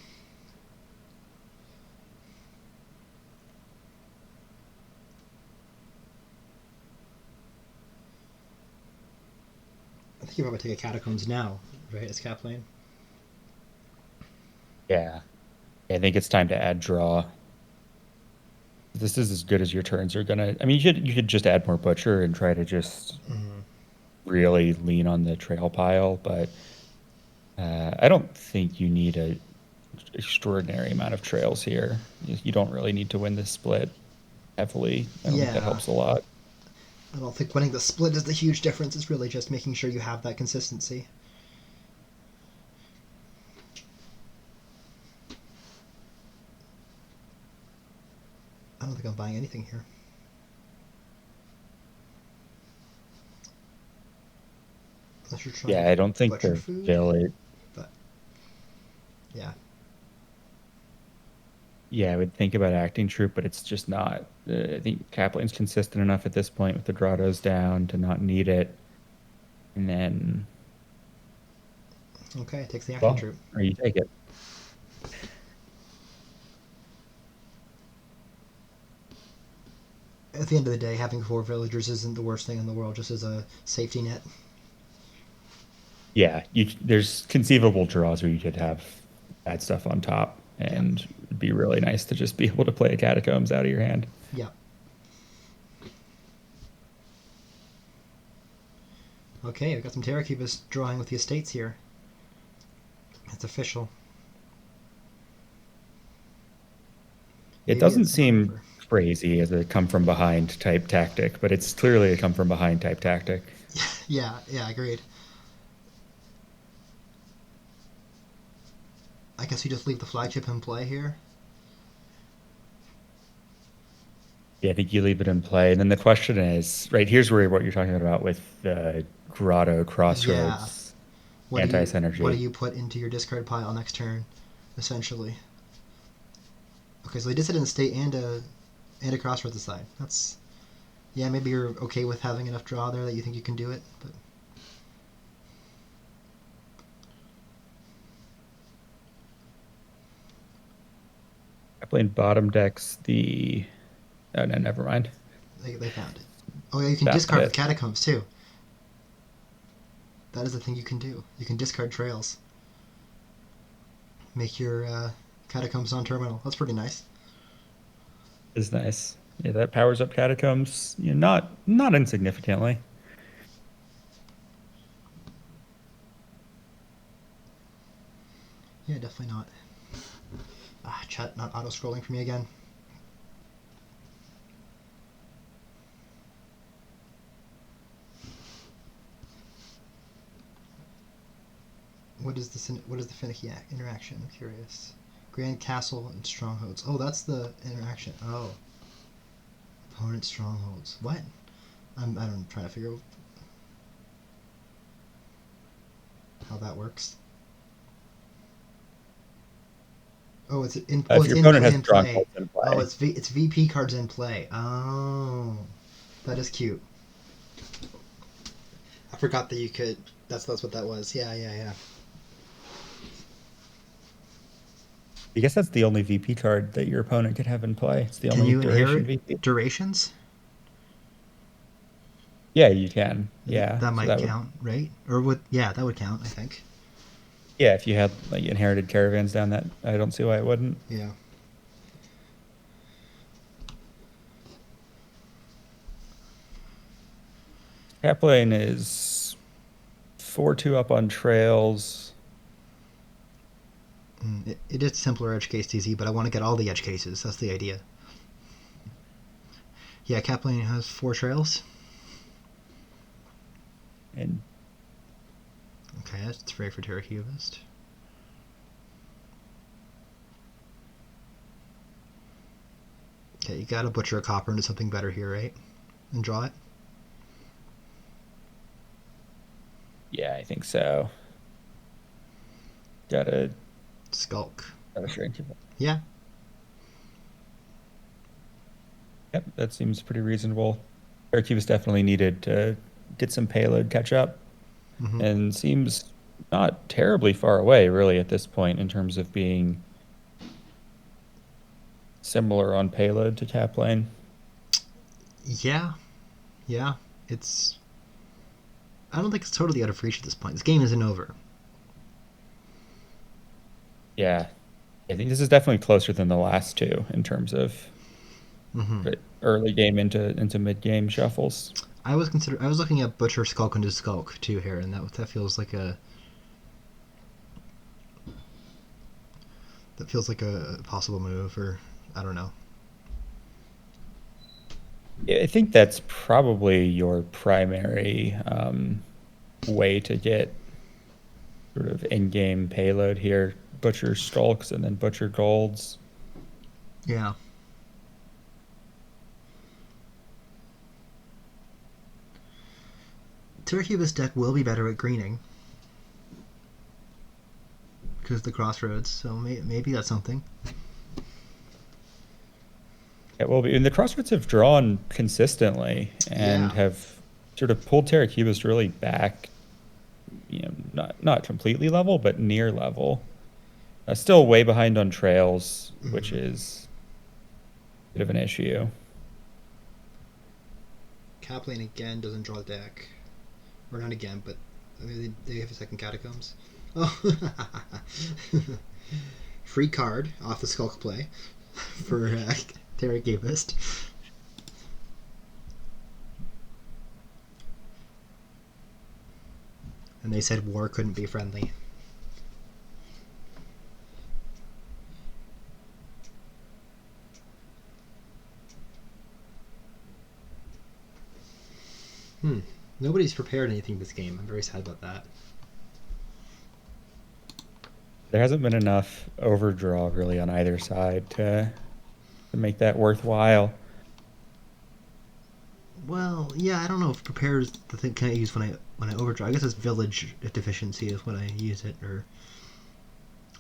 I think you probably take a catacombs now, right? As cap lane. Yeah. I think it's time to add draw. This is as good as your turns are gonna. I mean, you could just add more butcher and try to just Mm-hmm. really lean on the trail pile, but I don't think you need a extraordinary amount of trails here. You don't really need to win this split heavily. I don't think that Yeah, helps a lot. I don't think winning the split is the huge difference. It's really just making sure you have that consistency. I don't think I'm buying anything here. Unless you're trying Yeah, I don't think butcher the food, village. but yeah, Yeah, I would think about acting troop, but it's just not. I think Kaplane's consistent enough at this point with the Grottos down to not need it. And then, okay, takes the acting well, troop. or you take it. At the end of the day, having 4 villagers isn't the worst thing in the world, just as a safety net. Yeah, there's conceivable draws where you could have bad stuff on top, Yeah, and it'd be really nice to just be able to play a catacombs out of your hand. yeah. Okay, we got some terracubist drawing with the estates here. It's official. It Maybe doesn't it's not seem over. crazy as a come from behind type tactic, but it's clearly a come from behind type tactic. Yeah, yeah, agreed. I guess you just leave the flagship in play here. Yeah, I think you leave it in play. And then the question is, right, here's where what you're talking about with the Grotto Yeah. Crossroads What do anti-synergy. you put into your discard pile next turn, essentially? Okay, so they did set an estate and a crossroads aside. That's yeah. Maybe you're okay with having enough draw there that you think you can do it, but I played bottom decks the oh no, never mind. they found it. Oh yeah, you can Found discard with it. catacombs too. That is the thing you can do. You can discard trails. Make your catacombs non-terminal. That's pretty nice. Is nice. Yeah, that powers up catacombs, not insignificantly. Yeah, definitely not. Ah, chat not auto scrolling for me again. What is the Finicky interaction? I'm curious. Grand Castle and Strongholds. Oh, that's the interaction. Oh, opponent strongholds. What? I don't try to figure out how that works. Oh, If it's your opponent has in play. strongholds in Oh, play, it's VP cards in play. Oh, that is cute. I forgot that you could. That's what that was. Yeah, yeah, yeah. I guess that's the only VP card that your opponent could have in play. It's the Can only you duration inherit VP. durations? Yeah, you can. Yeah, That so might that would. count, right? Or would yeah, that would count. I think. Yeah, if you had like inherited caravans down that, I don't see why it wouldn't. Yeah. Kaplane is 4-2 up on trails. It is simpler edge case TZ, but I want to get all the edge cases. That's the idea. Yeah, Kaplane has 4 trails. And Okay, that's 3 for terracubist. Okay, you gotta butcher a copper into something better here, right? And draw it. yeah, I think so. Gotta, Skulk. gotta shrink it. Yeah. Yep, that seems pretty reasonable. Terracubus definitely needed to get some payload catch up, Mm-hmm. and seems not terribly far away, really, at this point in terms of being similar on payload to Kaplane. Yeah. Yeah. It's. I don't think it's totally out of reach at this point. This game isn't over. Yeah, I think this is definitely closer than the last two in terms of Mm-hmm. early game into mid game shuffles. I was looking at butcher skulk into skulk too here, and that feels like a possible move, or I don't know. Yeah, I think that's probably your primary way to get sort of in-game payload here. Butcher Stulks and then Butcher Golds. Yeah. Terracubus deck will be better at greening because of the crossroads, so maybe that's something. Yeah, well, and the Crossroads have drawn consistently and Yeah. have sort of pulled Terracubus really back, not completely level, but near level. Still way behind on trails, which Mm-hmm. is a bit of an issue. Kaplane again doesn't draw the deck, or not again, but I mean, they have a second catacombs. Oh, free card off the skulk play for Terracubist. And they said war couldn't be friendly. Hmm. Nobody's prepared anything this game. I'm very sad about that. There hasn't been enough overdraw really on either side to make that worthwhile. Well, yeah, I don't know if prepare is the thing can I use when I overdraw. I guess it's village deficiency is when I use it, or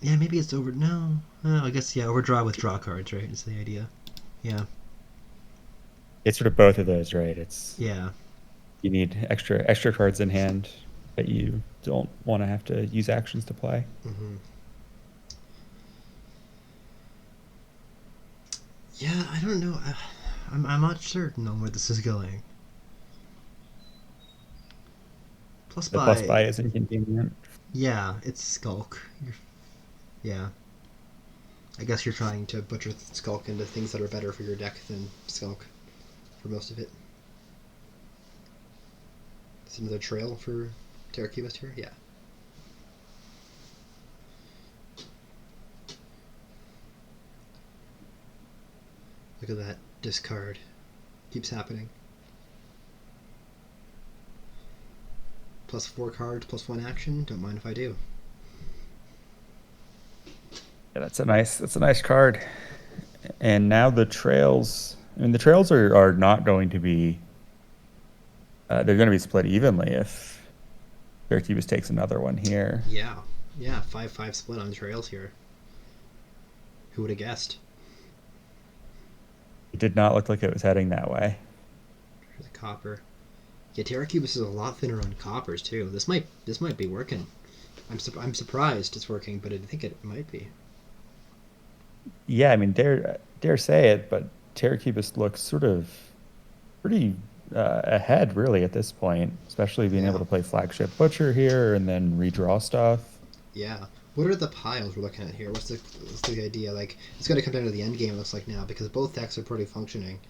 yeah, maybe it's over. No, I guess yeah, overdraw with draw cards, right? Is the idea. Yeah, It's sort of both of those, right? It's yeah. you need extra cards in hand that you don't want to have to use actions to play. Mm-hmm. Yeah, I don't know. I'm not certain on where this is going. Plus The plus by buy is inconvenient. yeah, it's skulk. Yeah, I guess you're trying to butcher skulk into things that are better for your deck than skulk for most of it. Is another trail for Terracubist here? Yeah. Look at that discard. Keeps happening. +4 cards, +1 action. Don't mind if I do. Yeah, that's a nice card. And now the trails. I mean, the trails are not going to be. They're going to be split evenly if Terracubist takes another one here. Yeah, yeah, 5-5 split on trails here. Who would have guessed? It did not look like it was heading that way. There's a copper. Yeah, terracubist is a lot thinner on coppers too. This might be working. I'm surprised it's working, but I think it might be. Yeah, I mean, dare say it, but Terracubist looks sort of pretty ahead, really, at this point, especially being able Yeah, to play Flagship Butcher here and then redraw stuff. yeah. What are the piles we're looking at here? What's the idea? Like it's going to come down to the end game. It looks like now because both decks are pretty functioning.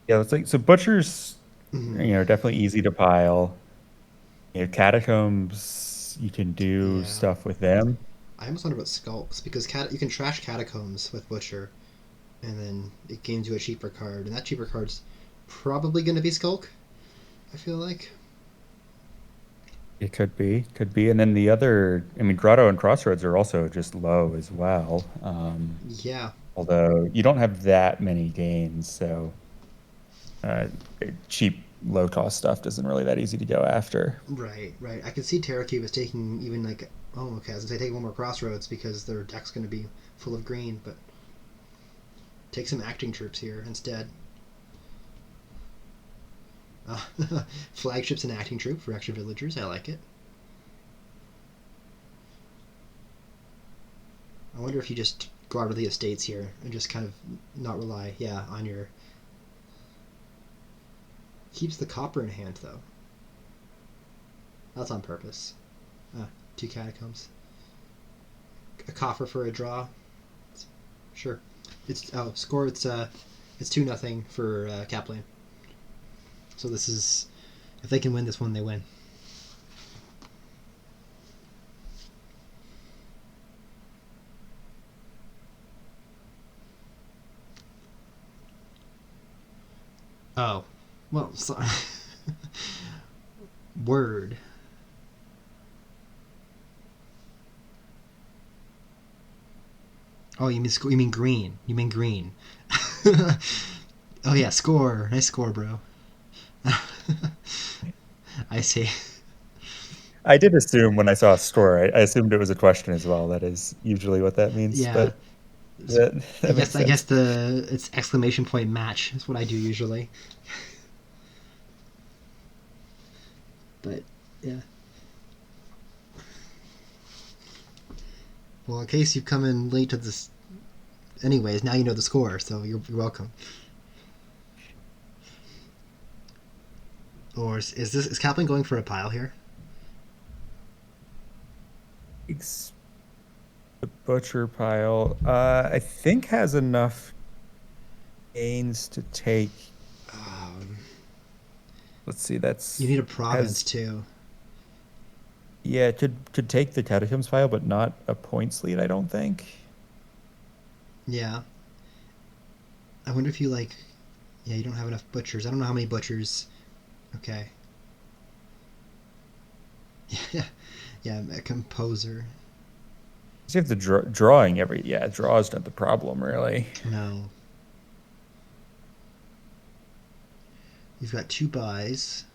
Yeah, it's like so Butchers, Mm-hmm. definitely easy to pile. Catacombs, you can do Yeah. stuff with them. I almost wonder about skulks because you can trash catacombs with butcher, and then it gains you a cheaper card, and that cheaper card's probably going to be skulk. I feel like. It could be, and then the other, I mean, Grotto and Crossroads are also just low as well. Yeah. Although you don't have that many gains, so uh, cheap, low cost stuff isn't really that easy to go after. Right. Right. I could see Terracubus taking even like okay, I was gonna say take one more crossroads because their deck's gonna be full of green, but take some acting troops here instead. Uh, Flagships and acting troop for extra villagers. I like it. I wonder if you just go out of the estates here and just kind of not rely, yeah, on your. Keeps the copper in hand though. That's on purpose. Uh, Two catacombs. A coffer for a draw. Sure. It's score. It's 2-0 for Kaplane. So this is if they can win this one, they win. Oh, well, so, word. Oh, you mean green. You mean green. Oh yeah, score. Nice score, bro. I see. I did assume when I saw a score, I assumed it was a question as well. That is usually what that means, Yeah, but that, I that guess makes I guess sense. the it's exclamation point match is what I do usually. But yeah. Well, in case you've come in late to this, anyways, now you know the score, so you're welcome. Or is Kaplan going for a pile here? It's the butcher pile, I think has enough gains to take. Um, Let's see, you that's need a province has too. yeah, could take the catacombs pile, but not a points lead, I don't think. Yeah. I wonder if you like. Yeah, you don't have enough butchers. I don't know how many butchers. Okay. Yeah, yeah, a composer. You have the drawing every, yeah, draw's not the problem really. No. You've got two buys.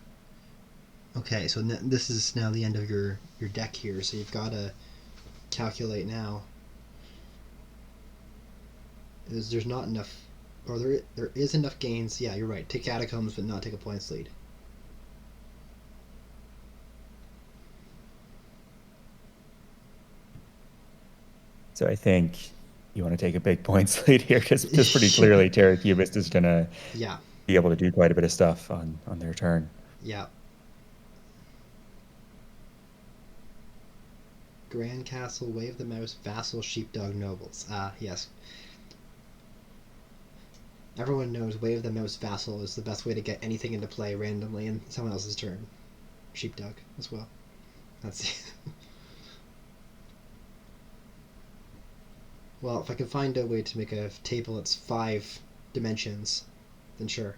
Okay, so this is now the end of your deck here. So you've got to calculate now. There's not enough, or there is enough gains. Yeah, you're right. Take catacombs, but not take a points lead. So I think you want to take a big points lead here because pretty clearly Terracubist is gonna Yeah, be able to do quite a bit of stuff on their turn. yeah. Grand Castle, Way of the Mouse, Vassal, Sheepdog, Nobles. Ah, yes. Everyone knows Way of the Mouse, Vassal is the best way to get anything into play randomly in someone else's turn. Sheepdog as well. That's well, if I can find a way to make a table that's 5 dimensions, then sure.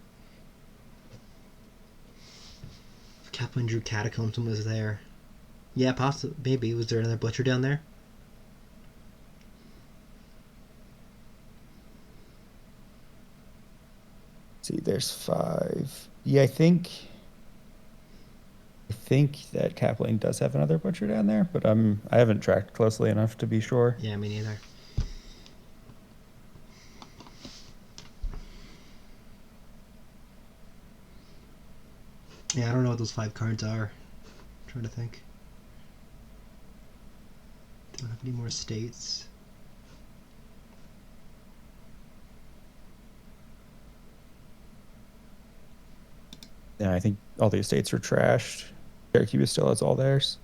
If Kaplan drew catacombs and was there. Yeah, possibly. Maybe. Was there another butcher down there? See, there's 5. Yeah, I think that kaplane does have another butcher down there, but I haven't tracked closely enough to be sure. Yeah, me neither. Yeah, I don't know what those 5 cards are. I'm trying to think. Don't have any more states. Yeah, I think all the estates are trashed. Terracubist still has all theirs.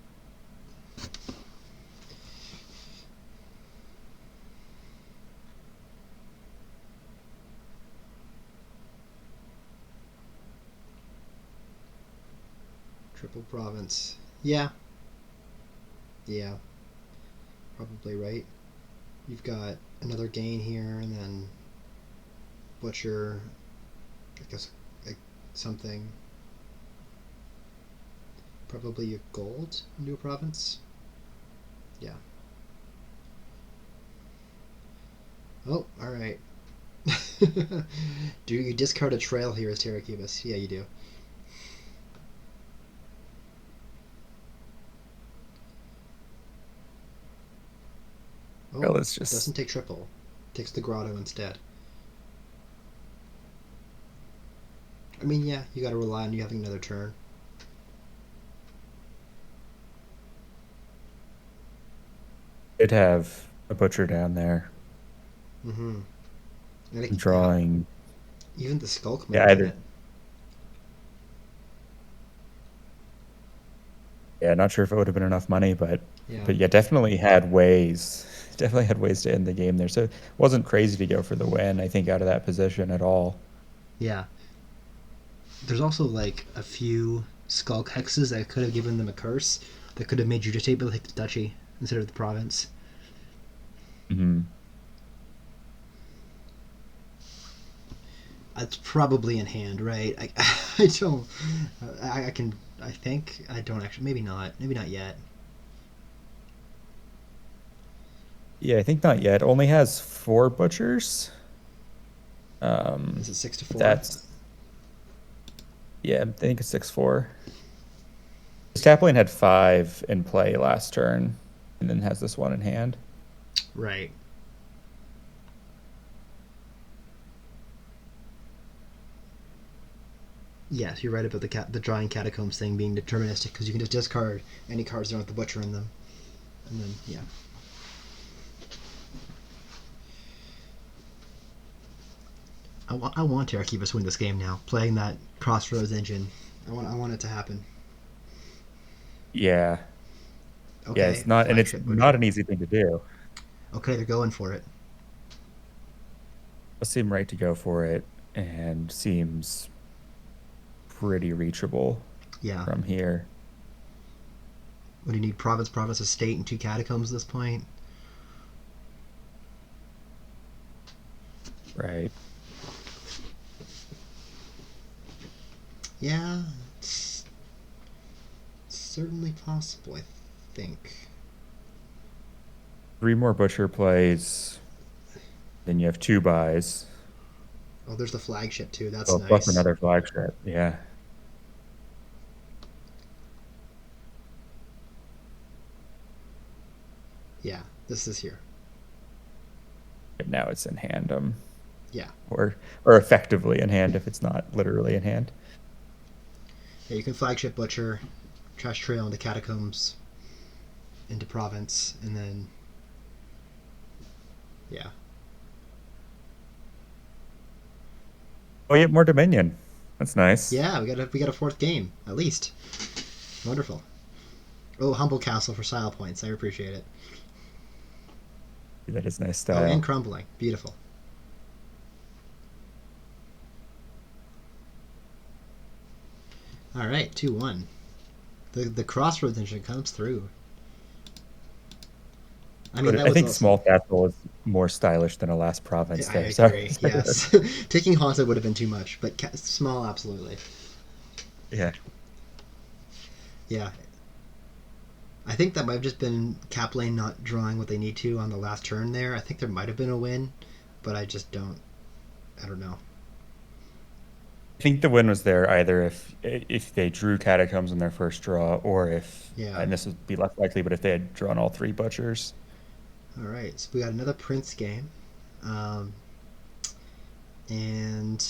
Triple province. Yeah. Yeah. Probably right. You've got another gain here, and then butcher. I guess like something. Probably a gold into a province. Yeah. Oh, all right. Do you discard a trail here as terracubist? Yeah, you do. Oh, Well, it's doesn't just take triple. Takes the grotto instead. I mean, yeah, you got to rely on you having another turn. it have a butcher down there Mm-hmm. I think, yeah, drawing. even the skulk might Yeah, have done either. it. Yeah, not sure if it would have been enough money, but Yeah, but yeah, definitely had ways. Definitely had ways to end the game there. So it wasn't crazy to go for the win, I think, out of that position at all. yeah. There's also like a few skulk hexes that could have given them a curse that could have made you just able to take the duchy instead of the province. Hmm. It's probably in hand, right? I don't. I can. I think I don't actually. Maybe not. Maybe not yet. Yeah, I think not yet. Only has 4 butchers. Is it 6 to 4? That's Yeah, I think it's 6-4. Taplane had 5 in play last turn, and then has this one in hand. Right. Yes, you're right about the drawing catacombs thing being deterministic because you can just discard any cards that don't have the butcher in them, and then yeah. I want Terracubus to win this game now. Playing that Crossroads engine, I want it to happen. Yeah, yeah, Okay, it's flagship not butcher. an easy thing to do. Okay, they're going for it. Does seem right to go for it, and seems pretty reachable Yeah. from here. What do you need? Province, estate, and 2 catacombs at this point. Right. Yeah, it's certainly possible. I think. 3 more butcher plays. Then you have 2 buys. Oh, there's the flagship too. That's Well, plus nice. another flagship. Yeah. Yeah, this is here. And now it's in hand. Yeah. Or effectively in hand if it's not literally in hand. Yeah, you can flagship butcher, trash trail into catacombs, into province, and then yeah, Oh, you have more Dominion. That's nice. yeah. We got a fourth game at least. Wonderful. Oh, humble castle for style points. I appreciate it. That is nice Oh, and style. crumbling. Beautiful. All right, 2-1. The crossroads engine comes through. I mean, But that I was think also. small castle is more stylish than a last province I there. Sorry. agree. Yes, taking Hansa would have been too much, but small, absolutely. Yeah. Yeah, I think that might have just been Kaplane not drawing what they need to on the last turn there. I think there might have been a win, but I just don't. I don't know. I think the win was there either if they drew catacombs in their first draw, or if, Yeah. and this would be less likely, but if they had drawn all three butchers. All right. So we got another Prince game, um, and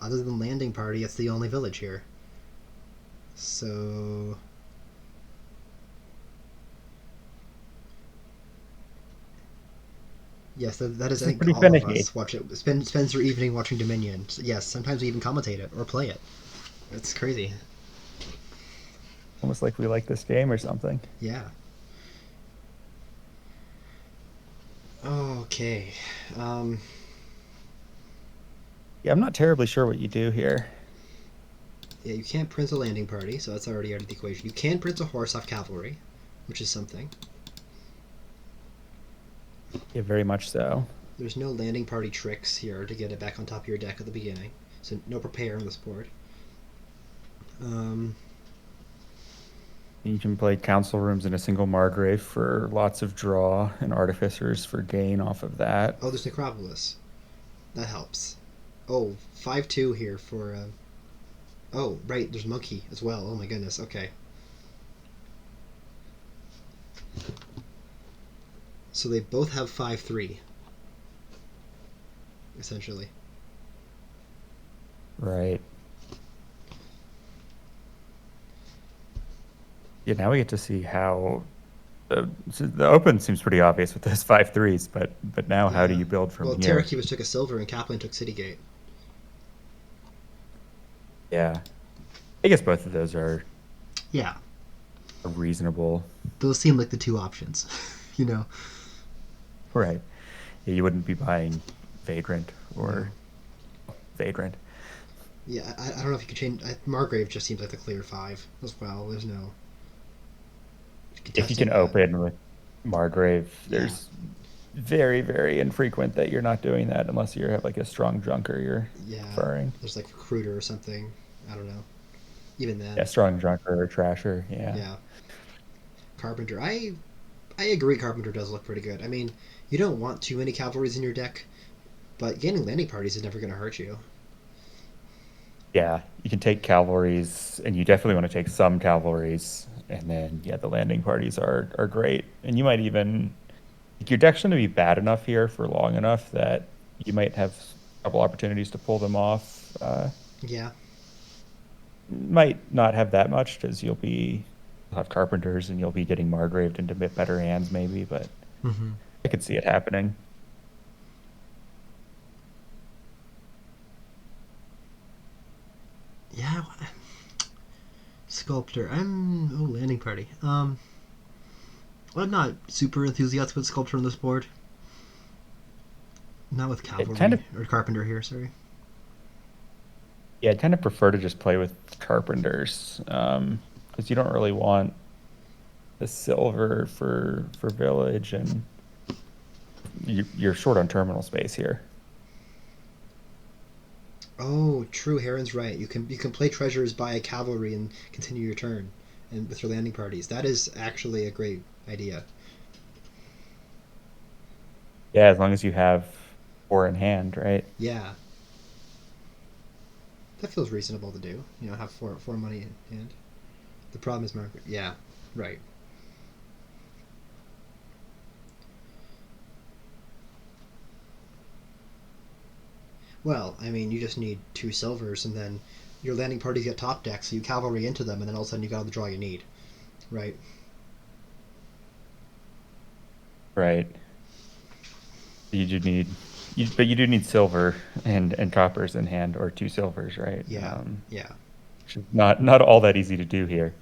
other than Landing Party, it's the only village here. So yes, that is I This is think pretty all of finicky. us watch it. Spends their evening watching Dominion. Yes, sometimes we even commentate it or play it. It's crazy. Almost like we like this game or something. Yeah. Okay. Um, Yeah, I'm not terribly sure what you do here. yeah, you can't print a landing party, so that's already out of the equation. You can print a horse off cavalry, which is something. Yeah, very much so. There's no landing party tricks here to get it back on top of your deck at the beginning, so no prepare on this board. Um, You can play council rooms in a single Margrave for lots of draw and artificers for gain off of that. oh, there's Necropolis. That helps. Oh, 5-2 here for. Oh, right, there's Monkey as well. Oh my goodness, okay. So they both have 5-3, essentially. Right. Yeah, now we get to see how the open seems pretty obvious with those 5/3s, but now how do Yeah. you build from Well, here? terracubist took a silver and Kaplan took Citygate. Yeah. I guess both of those are Yeah, reasonable. those seem like the two options, you know? Right. Yeah, you wouldn't be buying Vagrant No. or Vagrant. Yeah, I don't know if you could change. Margrave just seems like the clear 5 as well. There's no If you contesting can that. open with Margrave, Yeah, there's very, very infrequent that you're not doing that unless you have like a strong junker you're yeah. preferring. There's like Recruiter or something. I don't know. Even Yeah, then, strong junker or trasher. Yeah. yeah. Carpenter. I agree. Carpenter does look pretty good. I mean, you don't want too many cavalries in your deck, but getting landing parties is never going to hurt you. Yeah, you can take cavalries, and you definitely want to take some cavalries, and then yeah, the landing parties are great, and you might even like, your deck's going to be bad enough here for long enough that you might have a couple opportunities to pull them off. Yeah, Might not have that much because you'll have carpenters and you'll be getting margraved into bit better hands maybe, but hmm, I could see it happening. yeah. Sculptor. landing party. I'm not super enthusiastic with sculptor on this board. Not with It kind of cavalry or carpenter here. Sorry. Yeah, I'd kind of prefer to just play with carpenters because you don't really want the silver for village, and you're short on terminal space here. Oh, true. Heron's right. You can play treasures, buy a cavalry, and continue your turn, and with your landing parties. That is actually a great idea. Yeah, as long as you have four in hand, right? Yeah, that feels reasonable to do. Have four money in hand. The problem is Margaret. Yeah, right. Well, I mean, you just need two silvers, and then your landing parties get top deck, so you cavalry into them, and then all of a sudden you got all the draw you need. Right? Right. You do need, but you do need silver and coppers in hand, or two silvers, right? Yeah, yeah. Which is not all that easy to do here.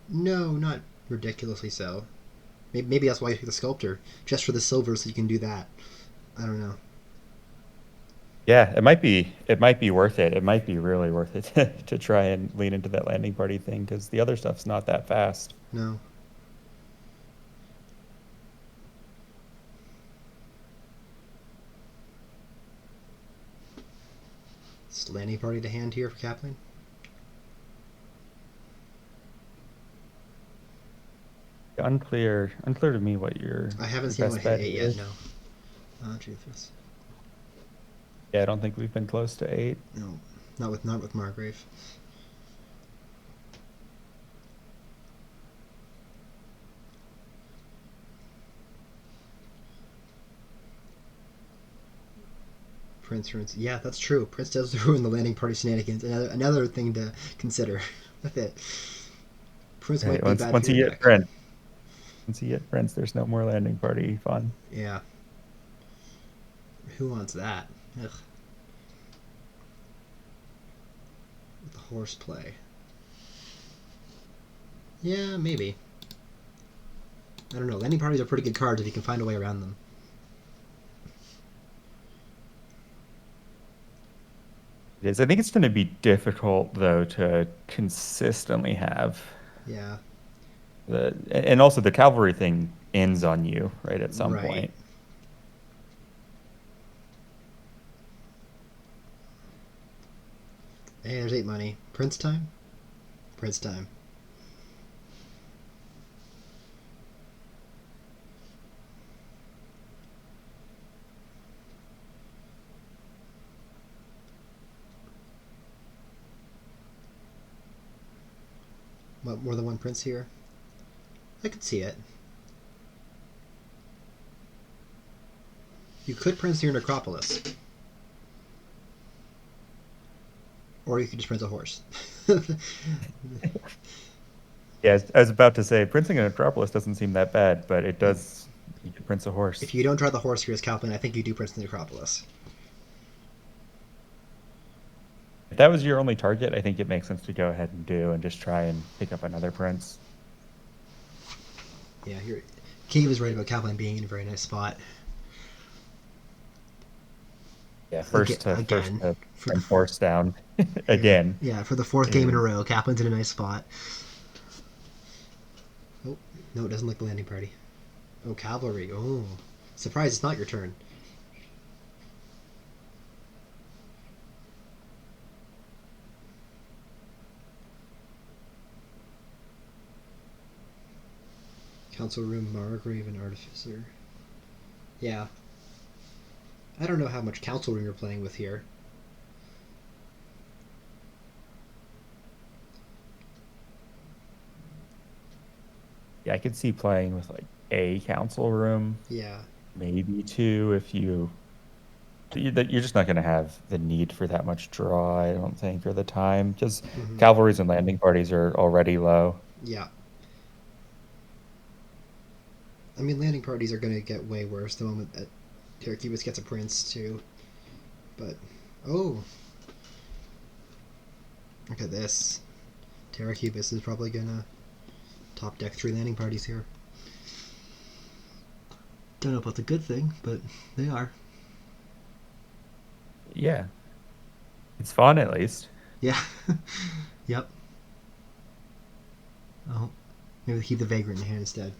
No, not ridiculously so. Maybe that's why you pick the sculptor, just for the silver, so you can do that. I don't know. Yeah, it might be worth it. It might be really worth it to try and lean into that landing party thing because the other stuff's not that fast. No. It's landing party to hand here for Kaplan. Unclear to me what I haven't your seen anyone best hit bet eight yet. is. No. Truthfulness. Yeah, I don't think we've been close to eight. No. Not with Margrave. Prince ruins. Yeah, that's true. Prince does ruin the landing party shenanigans. Another thing to consider with it. Prince Right. might be Once bad for once your you get deck. Prince, there's no more landing party fun. Yeah. Who wants that? Ugh. The horse play. Yeah, maybe. I don't know. Landing parties are pretty good cards if you can find a way around them. It is. I think it's going to be difficult though to consistently have Yeah. and also the cavalry thing ends on you right at some Right. point. Hey, there's 8 money. Prince time? Prince time. What, more than one prince here? I could see it. You could prince your necropolis. Or you could just prince a horse. Yeah, I was about to say, Princing a Metropolis doesn't seem that bad, but it if, does. You could Prince a horse. if you don't draw the horse here as Kaplan, I think you do prince the necropolis. If that was your only target, I think it makes sense to go ahead and do and just try and pick up another Prince. Yeah, Cave is right about Kaplan being in a very nice spot. Yeah, first Again, to for the bring horse down yeah again. yeah for the fourth game in a And row, Kaplan's in a nice spot. Oh no, it doesn't like the landing party. Oh, cavalry. Oh, surprise! It's not your turn. Council room, Margrave, and Artificer. Yeah, I don't know how much council room you're playing with here. yeah, I could see playing with like a council room, Yeah. maybe two if that you're just not going to have the need for that much draw, I don't think, or the time, because Hmm. cavalries and landing parties are already low. Yeah. I mean, landing parties are going to get way worse the moment that Terracubist gets a prince too. But oh, look at this. Terracubist is probably gonna top deck 3 landing parties here. Don't know about the good thing, but they are. Yeah, it's fun at least. Yeah. Yep. Oh, maybe they keep the Vagrant in hand instead.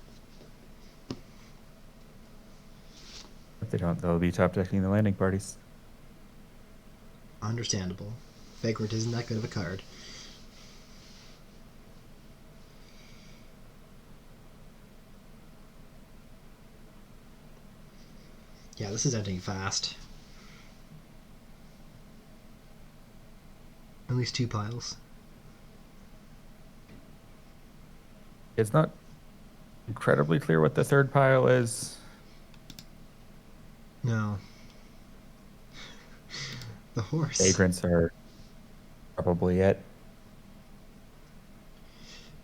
If they don't, they'll be top decking the landing parties. Understandable. Vagrant isn't that good of a card. Yeah, this is ending fast. At least 2 piles. It's not incredibly clear what the third pile is. No. The horse. Vagrants are probably it.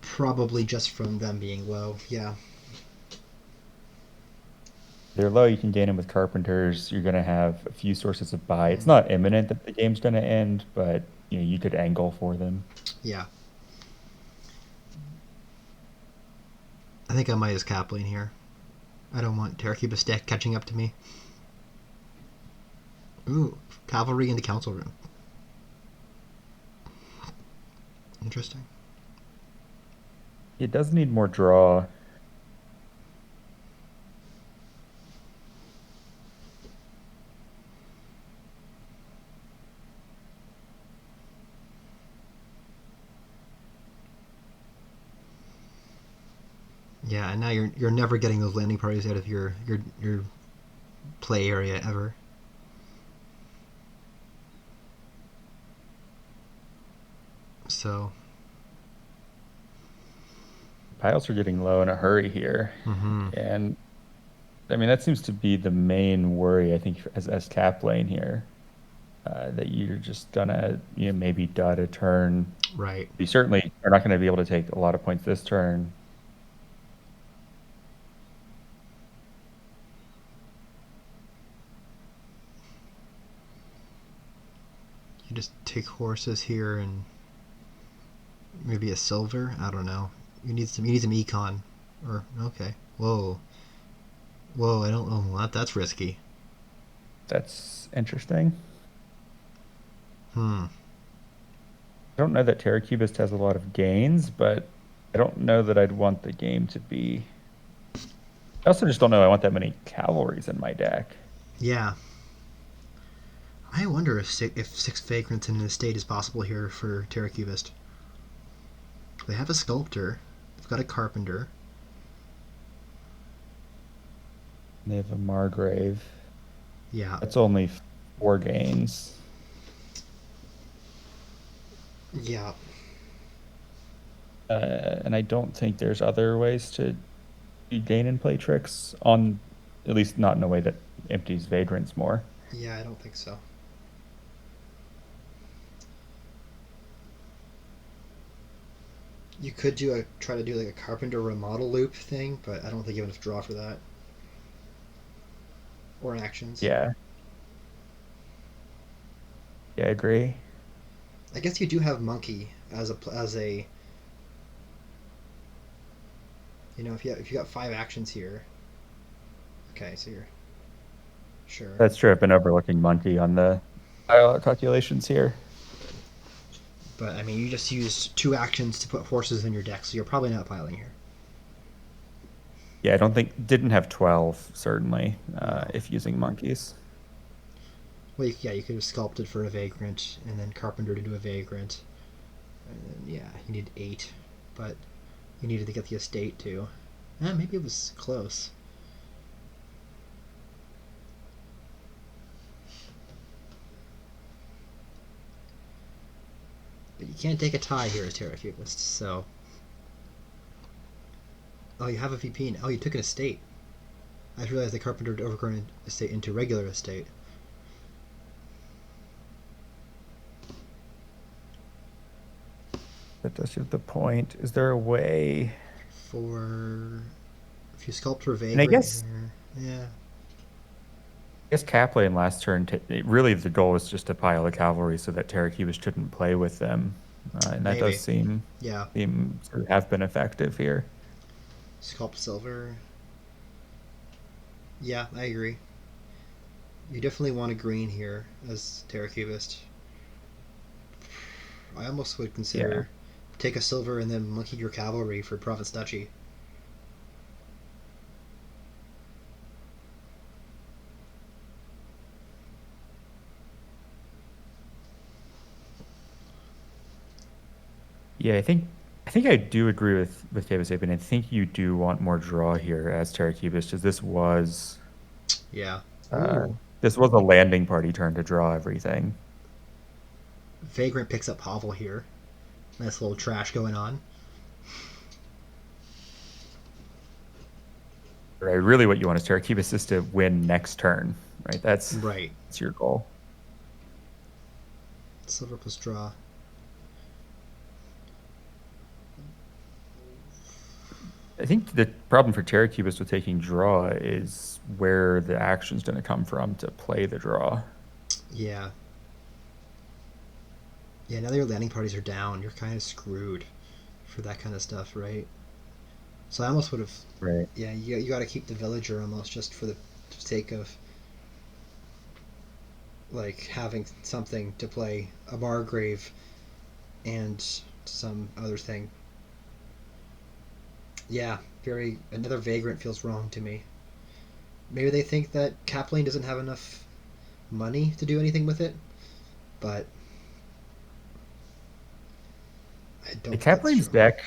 Probably just from them being low. Yeah. They're low, you can gain them with carpenters. You're going to have a few sources of buy. It's Mm. not imminent that the game's going to end, but you could angle for them. Yeah. I think I might as Kaplane here. I don't want Terracubus deck catching up to me. Ooh, cavalry in the council room. Interesting. It does need more draw. Yeah, and now you're never getting those landing parties out of your play area ever. So, Piles are getting low in a hurry here. mm-hmm. And I mean, that seems to be the main worry, I think, as cap lane here, that you're just gonna, maybe dud a turn. Right. You certainly are not going to be able to take a lot of points this turn. You just take horses here and maybe a silver. I don't know. You need some. You need some econ. Or okay. Whoa. Whoa. I don't know. That's risky. That's interesting. Hmm. I don't know that terracubist has a lot of gains, but I don't know that I'd want the game to be. I also just don't know I want that many cavalries in my deck. Yeah. I wonder if six vagrants in an estate is possible here for terracubist. They have a sculptor. They've got a carpenter. They have a Margrave. Yeah. That's only 4 gains. Yeah. And I don't think there's other ways to do gain and play tricks on, at least not in a way that empties vagrants more. Yeah. I don't think so. You could try to do like a carpenter remodel loop thing, but I don't think you have enough draw for that or actions. Yeah, yeah, I agree. I guess you do have monkey as a if you got 5 actions here. Okay, so you're sure, That's true. I've been overlooking monkey on the calculations here. but I mean you just used 2 actions to put horses in your deck, so you're probably not piling here. Yeah, I don't think didn't have 12 certainly No. if using monkeys. Well, yeah, you could have sculpted for a vagrant and then carpenter to do a vagrant, and then yeah, you need 8, but you needed to get the estate too. Maybe it was close. But you can't take a tie here as terracubist, so. Oh, you have a VP. Oh, you took an estate. I just realized the carpenter had overgrown estate into regular estate. That does have the point. Is there a way? For if you sculpt for And I vagrant guess here, yeah, Caplane last turn, really the goal was just to pile the cavalry so that terracubist shouldn't play with them, and that does maybe, seem yeah. seem to have been effective here. Sculpt silver. Yeah, I agree. You definitely want a green here as terracubist. I almost would Yeah. consider take a silver and then monkey your cavalry for province duchy. Yeah, I think I do agree with Davis Ape, and I think you do want more draw here as terracubist, because Yeah. uh, Ooh. this was a landing party turn to draw everything. Vagrant picks up Hovel here. Nice little trash going on. Right, really, what you want is terracubist is to win next turn, right? Right. That's your goal. Silver plus draw. I think the problem for terracubist with taking draw is where the action's going to come from to play the draw. Yeah. Yeah, now that your landing parties are down, you're kind of screwed for that kind of stuff, right? So I almost would have. Right. Yeah, you got to keep the villager almost just for the sake of like having something to play a Margrave and some other thing. Yeah, very another vagrant feels wrong to me. Maybe they think that Kaplane doesn't have enough money to do anything with it, but I The don't think that's Caplane's true. deck,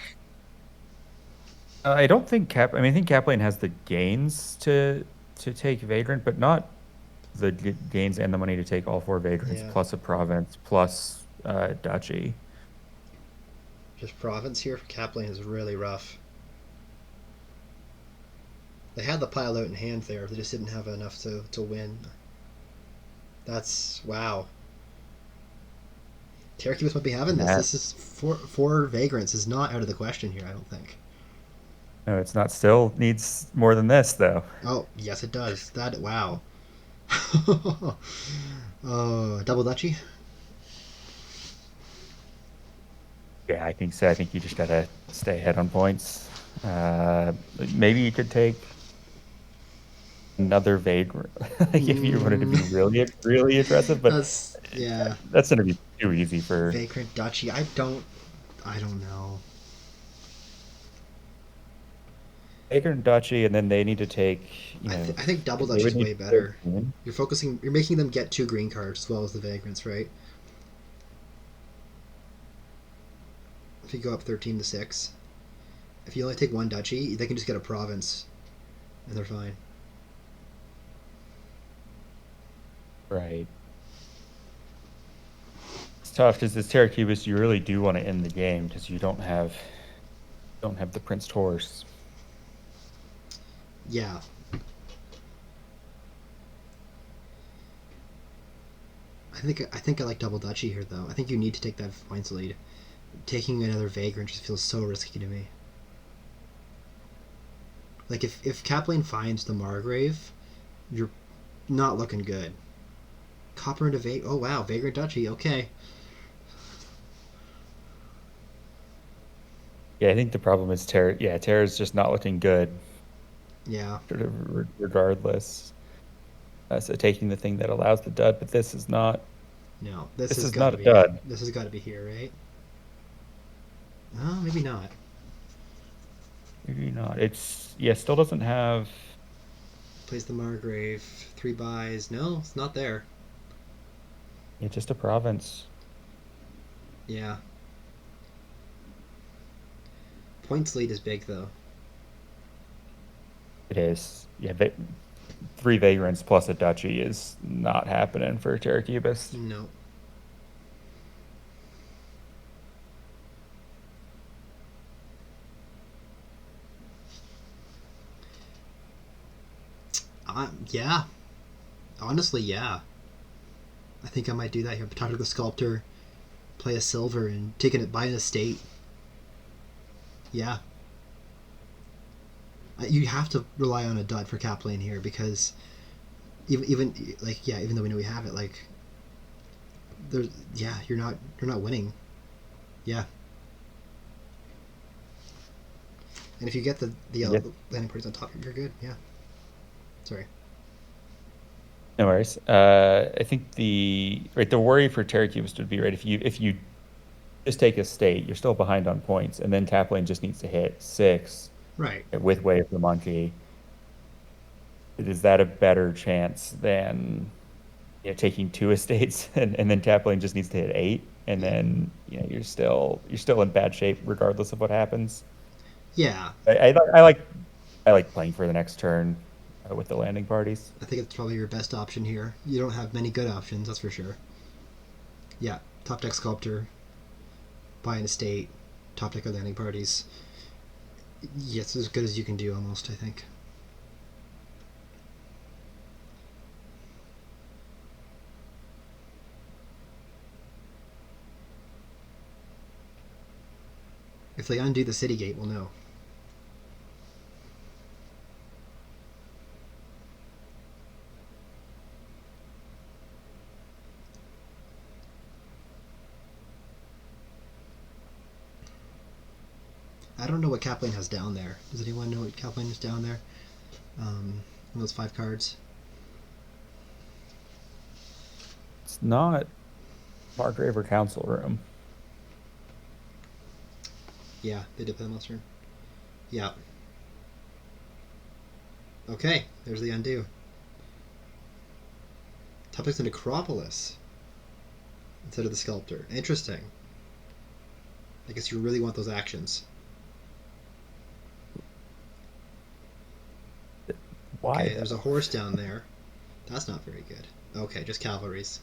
I don't think Cap. I mean, I think Caplane has the gains to take Vagrant, but not the gains and the money to take all 4 Vagrants Yeah, plus a province plus Duchy. Just province here for kaplane is really rough. They had the pile out in hand there. They just didn't have enough to win. That's wow. Terracubist might be having this. That This is four vagrants is not out of the question here. I don't think. no, it's not. Still needs more than this though. Oh yes, it does. That wow. Oh, double duchy. Yeah, I think so. I think you just gotta stay ahead on points. Uh, Maybe you could take another vagrant, like if you wanted to Mm, be really aggressive, but that's yeah. that's gonna be too easy for Vagrant duchy. I don't know. vagrant duchy, and then they need to take, I think double they duchy would is need way better. 13. You're focusing. You're making them get two green cards as well as the vagrants, right? If you go up 13 to 6, if you only take one duchy, they can just get a province, and they're fine. Right. It's tough because as terracubist, you really do want to end the game because you don't have the Prince horse. Yeah, I think I like double duchy here though. I think you need to take that points lead. Taking another vagrant just feels so risky to me. Like if Kaplane finds the Margrave, you're not looking good. Copper into Vagrant. Oh wow, Vagrant Duchy. Okay. Yeah, I think the problem is Terra. Yeah, Terra's just not looking good, Yeah. sort of regardless. So taking the thing that allows the dud, but this is not. No, this This has is got not to a be. dud. This has got to be here, right? Oh, maybe not. Maybe not. It's yeah. Still doesn't have. Plays the Margrave. 3 buys. No, it's not there. Yeah, just a province. Yeah. Points lead is big though. It is. Yeah, 3 vagrants plus a duchy is not happening for terracubist. No. Yeah. Honestly, yeah. I think I might do that here. Talk to the sculptor, play a silver, and taking it by an estate. Yeah. You have to rely on a dud for Kaplane here because even like yeah, even though we know we have it, like there's yeah, you're not winning. Yeah. And if you get Yeah, the landing parties on top, you're good. Yeah. Sorry. no worries. I think the worry for terracubist would be right if you just take a state, you're still behind on points, and then Kaplane just needs to hit 6 Right. with Way of the Monkey. Is that a better chance than taking 2 estates and then Kaplane just needs to hit 8, and Yeah. then you're still in bad shape regardless of what happens. Yeah. I like playing for the next turn with the landing parties. I think it's probably your best option here. You don't have many good options, that's for sure. Yeah. Top deck sculptor, buy an estate, top deck of landing parties. Yes, as good as you can do almost. I think. If they undo the city gate, we'll know. I don't know what Kaplane has down there. Does anyone know what Kaplane is down there? On those 5 cards. It's not Margrave or Council Room. Yeah, they did play them last turn. Yeah. Okay, there's the undo. Top deck's the Necropolis instead of the Sculptor. Interesting. I guess you really want those actions. Why Okay, there's a though? horse down there. That's not very good. Okay, just cavalries.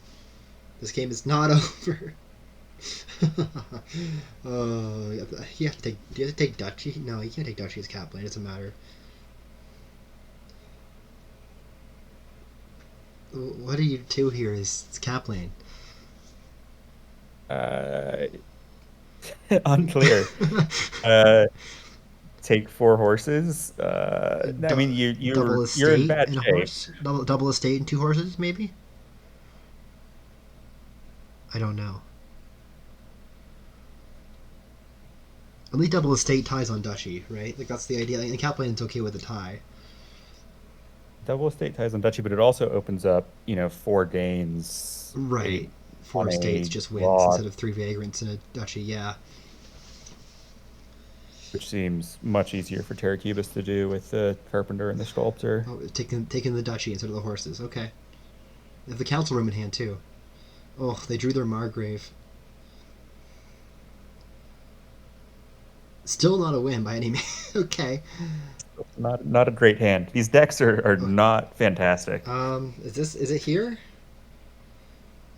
This game is not over. You have to take. Do you have to take duchy? No, you can't take duchy as kaplane. It doesn't matter. What do you do here? It's kaplane. Uh, unclear. Uh, take four horses. I mean, Double you're in estate bad and a shape. horse. Double estate and two horses, maybe. I don't know. At least double estate ties on duchy, right? Like that's the idea. And kaplane's okay with a tie. Double estate ties on duchy, but it also opens up, four gains, Right. eight Four on estates a just wins loss, instead of three vagrants in a duchy. Yeah. which seems much easier for terracubist to do with the carpenter and the sculptor. Oh, taking the duchy instead of the horses. Okay. They have the council room in hand too. Oh, they drew their Margrave. Still not a win by any means. Okay. Not a great hand. These decks are Oh, not fantastic. is it here?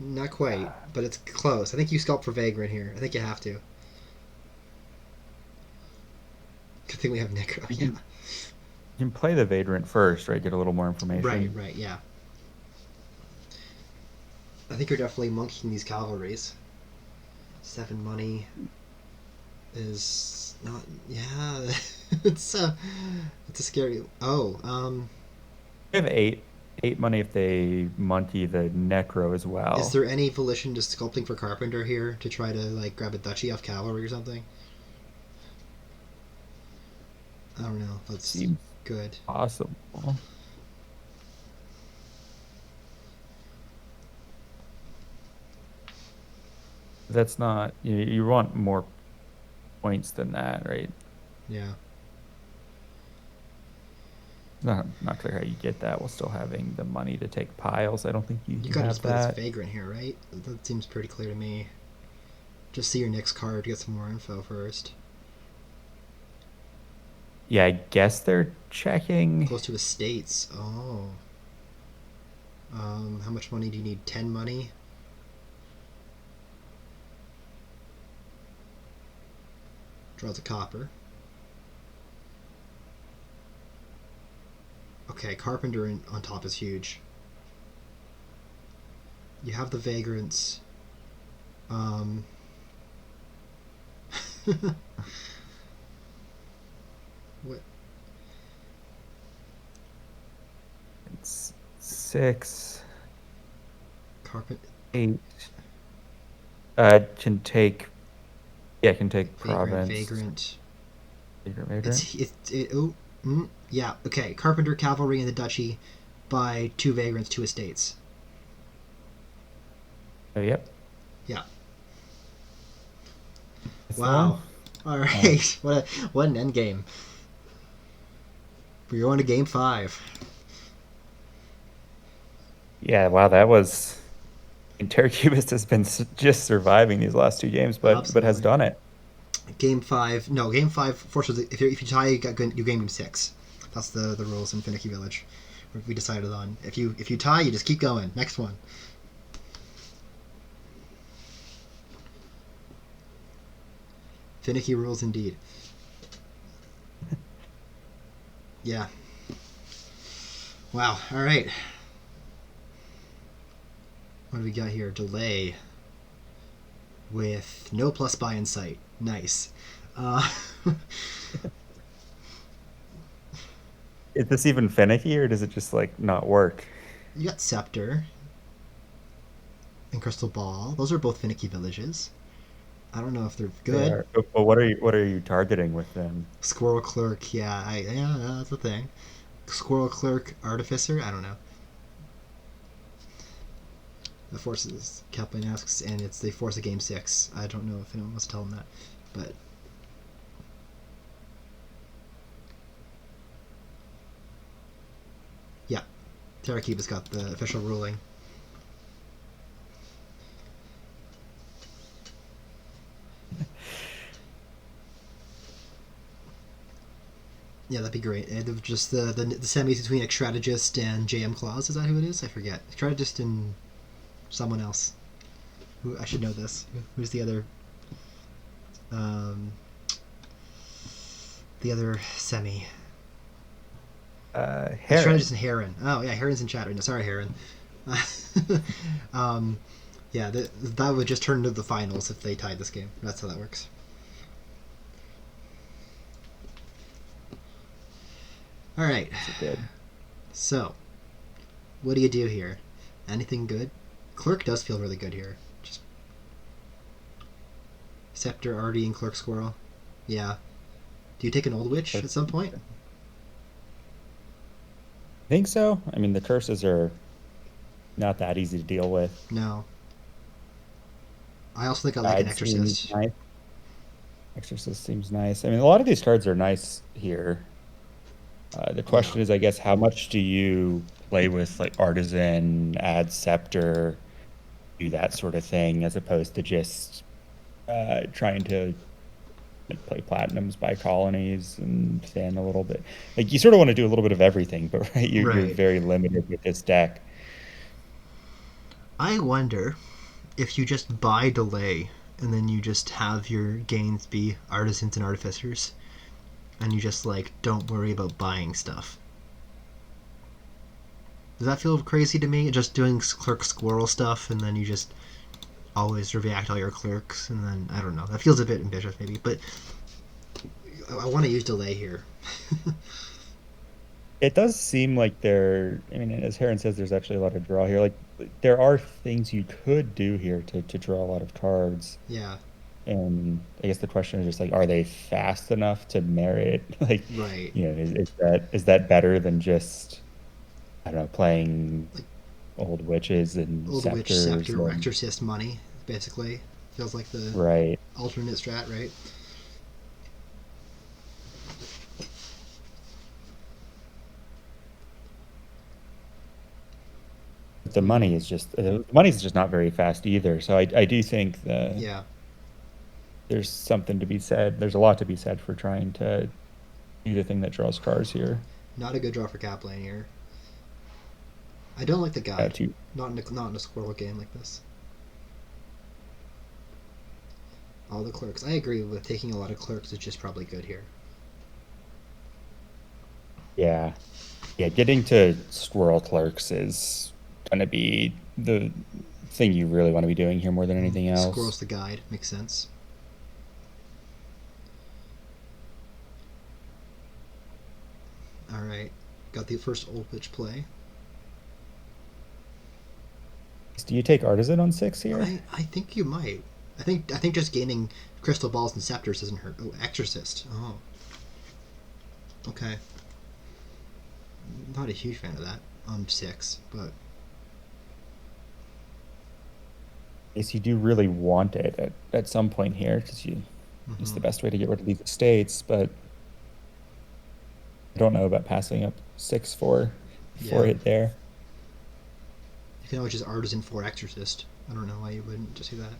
Not quite, but it's close. I think you sculpt for vagrant here. I think you have to. Good thing we have Necro. You Yeah. can you can play the Vagrant first, right? Get a little more Right. information. Right. Yeah. I think you're definitely monkeying these cavalries. 7 money is not. Yeah. it's it's a scary. Oh. We have eight money if they monkey the Necro as Is well. there any volition to sculpting for carpenter here to try to like grab a duchy off cavalry or something? I don't know. That's Seems good. possible. That's not you want more points than that, right? Yeah. Not clear how you get that while still having the money to take piles. I don't think you You can gotta just have play this that. vagrant here, right? That seems pretty clear to me. Just see your next card to get some more info first. Yeah, I guess they're checking. Close to estates. Oh. How much money do you need? 10 money? Draws a copper. Okay, carpenter on top is huge. You have the vagrants. Um. what? It's six, Carpet. 8. Can take. Yeah, can take Vagrant, province. vagrant. Vagrant. Oh, yeah. Okay, carpenter, cavalry, and the duchy by two vagrants, two estates. Oh, yep. Yeah. That's the one. Wow. All Oh. right. What an end game. We're going to game 5. Yeah, wow, that was. Terracubist has been just surviving these last two games, but has Absolutely. done it. Game 5. No, game 5 forces if you tie, you game 6. That's the rules in Finicky Village. We decided on. If you tie, you just keep going. Next one. Finicky rules indeed. Yeah. Wow. All right. What do we got here? Delay with no plus buy in sight. Nice. Uh, Is this even finicky, or does it just like not work? you got Scepter and Crystal Ball. Those are both Finicky villages. I don't know if they're They good. are. But what are you targeting with them? Squirrel Clerk, yeah, yeah, that's a thing. Squirrel Clerk Artificer, I don't know. The forces Kaplan asks, and they force a game 6. I don't know if anyone wants to tell him that, but yeah, Terracubist got the official ruling. Yeah, that'd be great. And just the semis between like strategist and JM Claus. Is that who it is? I forget. Strategist and someone else. Who I should know this. Who's um, the other semi? Strategist Heron. and Heron. Oh yeah, Heron's in chat right now. Sorry, Heron. um, yeah, that would just turn into the finals if they tied this game. That's how that works. All right. Yes, it did. So, what do you do here? Anything good? Clerk does feel really good here. Just Scepter, Artie, and Clerk Squirrel. Yeah. Do you take an Old Witch I at some point? think so. I mean, the curses are not that easy to deal with. No. I also think I like an Guide seems Exorcist. nice. Exorcist seems nice. I mean, a lot of these cards are nice here. The Yeah. question is, I guess, how much do you play with like Artisan, add Scepter, do that sort of thing, as opposed to just trying to like, play Platinums by colonies and fan a little bit. Like you sort of want to do a little bit of everything, but right, you're Right. very limited with this deck. I wonder if you just buy delay and then you just have your gains be artisans and artificers and you just like don't worry about buying stuff. Does that feel crazy to me? Just doing clerk squirrel stuff and then you just always react all your clerks and then I don't know. That feels a bit ambitious maybe, but I want to use delay here. It does seem like I mean, as Heron says, there's actually a lot of draw here. Like there are things you could do here to draw a lot of cards. Yeah. And I guess the question is just like, are they fast enough to merit? Like, Right. is that better than just, I don't know, playing Like old witches and old witch scepters scepter and exorcist money basically feels like the right. alternate strat, right? Hmm. The money is just not very fast either. So I do think Yeah. there's something to be said. There's a lot to be said for trying to do the thing that draws cards here. Not a good draw for Kaplane here. I don't like the guide. To Not in a squirrel game like this. All the clerks. I agree with taking a lot of clerks is just probably good here. yeah, yeah, getting to squirrel clerks is going to be the thing you really want to be doing here more than anything else. Squirrel's the guide. Makes sense. All right. Got the first Old Witch play. Do you take Artisan on 6 here? I think you might. I think just gaining crystal balls and scepters doesn't hurt. Oh, Exorcist. Oh, okay. Not a huge fan of that on 6, but Yes, you do really want it at some point here because it's the mm-hmm. best way to get rid of these estates, but I don't know about passing up 6 for Yeah. it there. You can always just artisan for Exorcist. I don't know why you wouldn't just do that.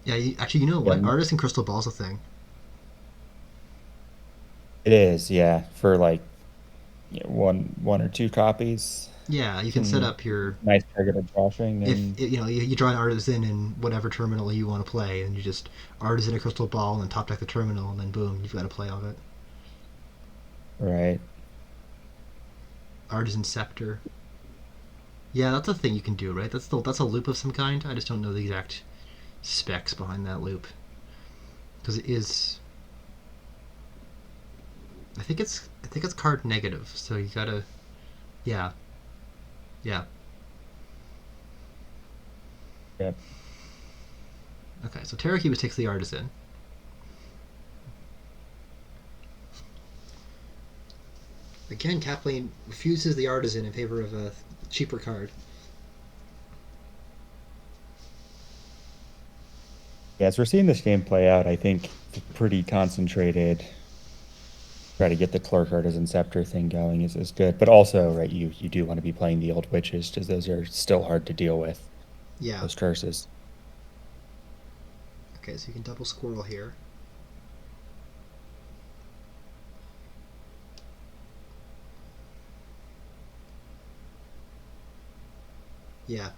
Yeah, actually, you know Yeah, what? Artisan crystal ball's a thing. it is, yeah, for like one or two copies. Yeah, you can set Some up your nice targeted drawing if and you know you draw an artisan in whatever terminal you want to play, and you just artisan a crystal ball and top deck the terminal, and then boom, you've got a play of it. right. Artisan scepter. Yeah, that's a thing you can do, right? That's a loop of some kind. I just don't know the exact specs behind that loop because it is. I think it's card negative, so you gotta. Yeah, yeah. Yeah. Okay, so terracubist takes the artisan. Again, Kaplane refuses the artisan in favor of a cheaper card. Yeah, as we're seeing this game play out, I think it's pretty concentrated. Try to get the clerk artisan scepter thing going is good. But also, right, you do want to be playing the old witches because those are still hard to deal with, Yeah. those curses. Okay, so you can double squirrel here. Yeah.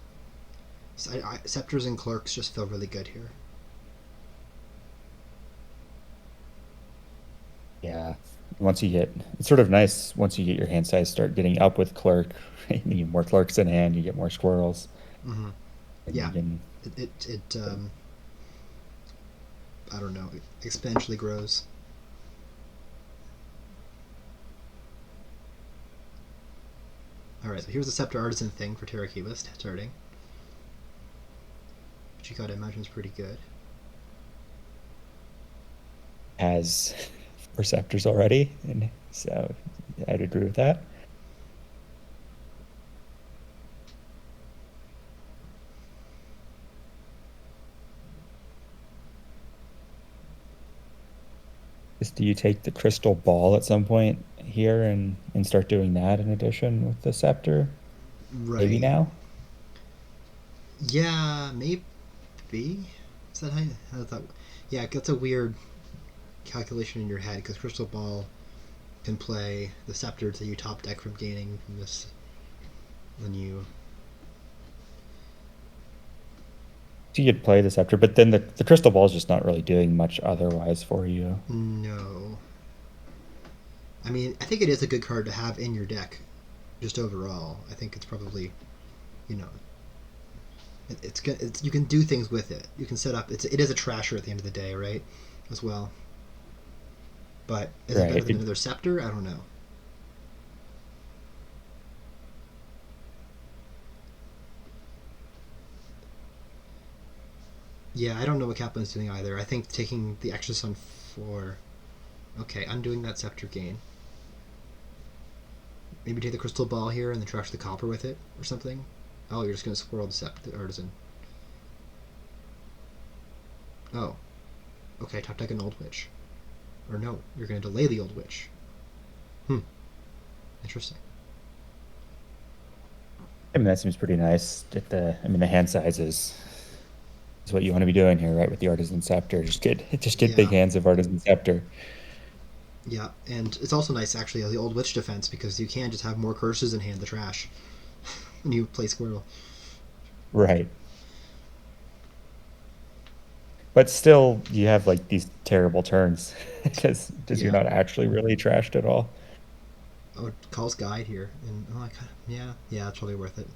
Scepters and clerks just feel really good here. Yeah. Once you get, it's sort of nice once you get your hand size start getting up with clerk, right? You get more clerks in hand, you get more squirrels, Mm-hmm. and Yeah. you can. It I don't know, exponentially grows. All right, so here's the scepter artisan thing for terracubist starting, which you gotta imagine is pretty good. Has receptors already, and so I'd agree with that. Is do you take the crystal ball at some point here and start doing that in addition with the scepter? Maybe Right. now? Yeah, maybe. Is that how that? Yeah, that's a weird calculation in your head because crystal ball can play the scepter that you top deck from gaining from this when you. So you could play the scepter, but then the crystal ball is just not really doing much otherwise for you. No. I mean, I think it is a good card to have in your deck, just overall. I think it's probably, you know, it's you can do things with it. You can set up. It is a trasher at the end of the day, right? As well. But is it better Right. than another scepter? I don't know. Yeah, I don't know what Kaplan's doing either. I think taking the extra sun for. Okay, undoing that scepter gain. Maybe take the crystal ball here and then trash the copper with it or something. Oh, you're just gonna squirrel the artisan. Oh, okay. Top deck an old witch. Or no, you're gonna delay the old witch. Hmm. Interesting. I mean, that seems pretty nice. I mean, the hand size is what you want to be doing here, right? With the artisan scepter, just get big Yeah, hands of artisan scepter. yeah, and it's also nice actually as the old witch defense because you can just have more curses and hand the trash when you play squirrel. Right. But still, you have like these terrible turns because you're Yeah. not actually really trashed at all. Oh, it calls guide here, and oh, yeah, it's probably worth it.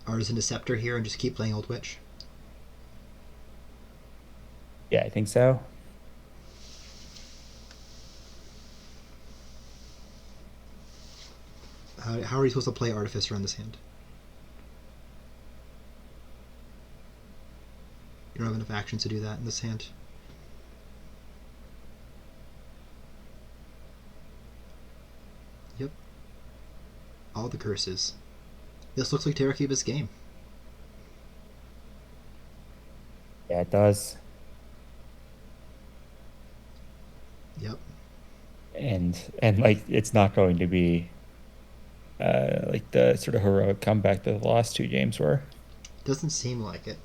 Artisan Deceptor here, and just keep playing Old Witch. Yeah, I think so. How are you supposed to play Artificer on this hand? You don't have enough actions to do that in this hand. Yep, all the curses. This looks like Terracubist game. Yeah, it does. Yep, And like it's not going to be like the sort of heroic comeback that the last two games were. doesn't seem like it.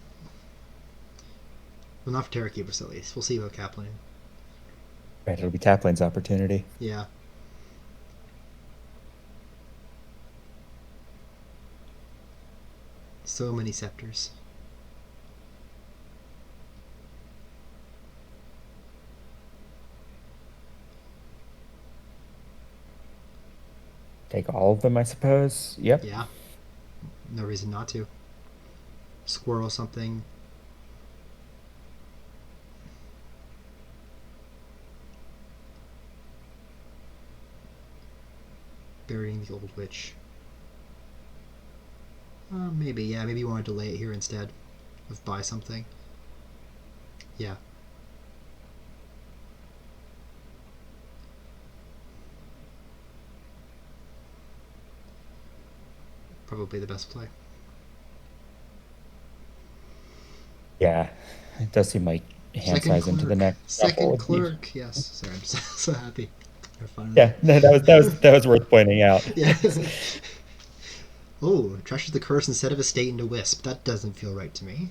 Well, not for Terracubist at least. We'll see about Kaplan. Right, it'll be Taplane's opportunity. Yeah, so many scepters. Take all of them, I suppose. Yep. Yeah, no reason not to. Squirrel something. Burying the old witch. Maybe, yeah, maybe you want to delay it here instead of buy something. Yeah, probably the best play. Yeah, it does seem like hand Second size into the clerk. next shuffle Second would be. clerk. Yes. Sorry, I'm so happy. They're finally. Yeah, no, that was worth pointing out. Yeah. Oh, trashes the curse instead of a state into wisp. That doesn't feel right to me.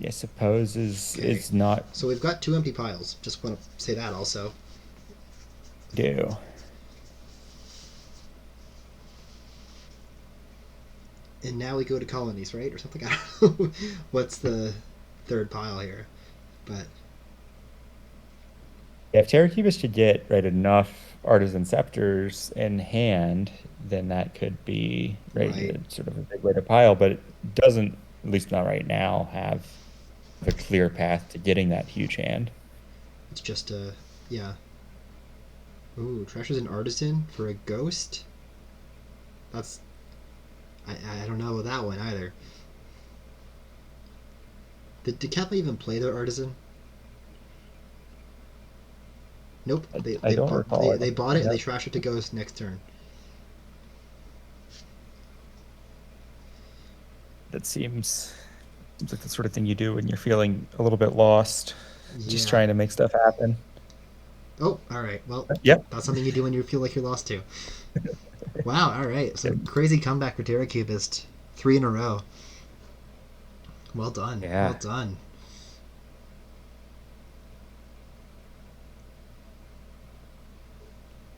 I suppose Okay. is not So we've got two empty piles. Just want to say that also. due. And now we go to colonies, right? Or something. I don't know what's the third pile here. But, Yeah, if terracubist could get right enough artisan scepters in hand, then that could be right right. sort of a big way to pile, but it doesn't, at least not right now, have a clear path to getting that huge hand. It's just a. Yeah. Ooh, Treasure's an artisan for a ghost? That's. I don't know that one either. Did Kappa even play their artisan? Nope. They I they don't bought recall. they, I they don't think bought they it and they have. trashed it to ghost next turn. That seems like the sort of thing you do when you're feeling a little bit lost, just Yeah. trying to make stuff happen. Oh, all right. Well, Yep. that's something you do when you feel like you're lost too. Wow. All right. So crazy comeback for terracubist. Three in a row. Well done. Well Yeah. done.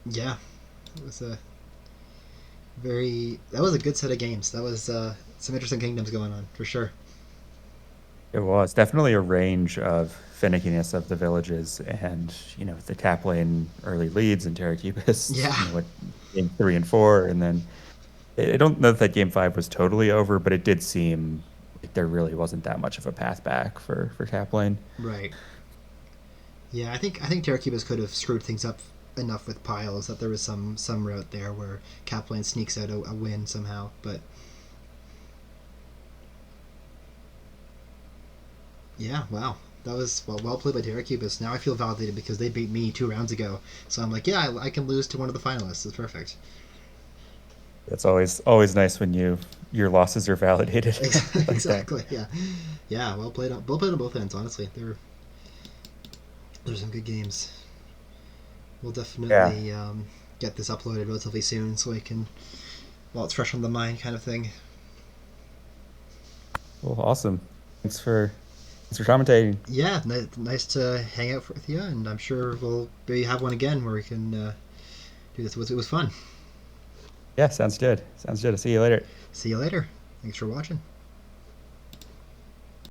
Yeah. It was a very. That was a good set of games. That was some interesting kingdoms going on for sure. It was definitely a range of finickiness of the villages and, the kaplane early leads and terracubist, Yeah. what game 3 and 4. And then I don't know that game 5 was totally over, but it did seem like there really wasn't that much of a path back for kaplane. Right. Yeah. I think terracubist could have screwed things up enough with piles that there was some route there where Kaplan sneaks out a win somehow. But yeah, wow. That was well played by terracubist. Now I feel validated because they beat me 2 rounds ago. So I'm like, yeah, I can lose to one of the finalists. It's perfect. It's always nice when your losses are validated like that. Exactly. Yeah. Yeah. Well played. Well played on both ends. Honestly, there's some good games. We'll Yeah. definitely get this uploaded relatively soon so I can, well, it's fresh on the mind kind of thing. Well, awesome. Thanks for commentating. Yeah, nice to hang out with you, and I'm sure we'll maybe have one again where we can do this. It was fun. Yeah, sounds good. Sounds good. I'll see you later. See you later. Thanks for watching.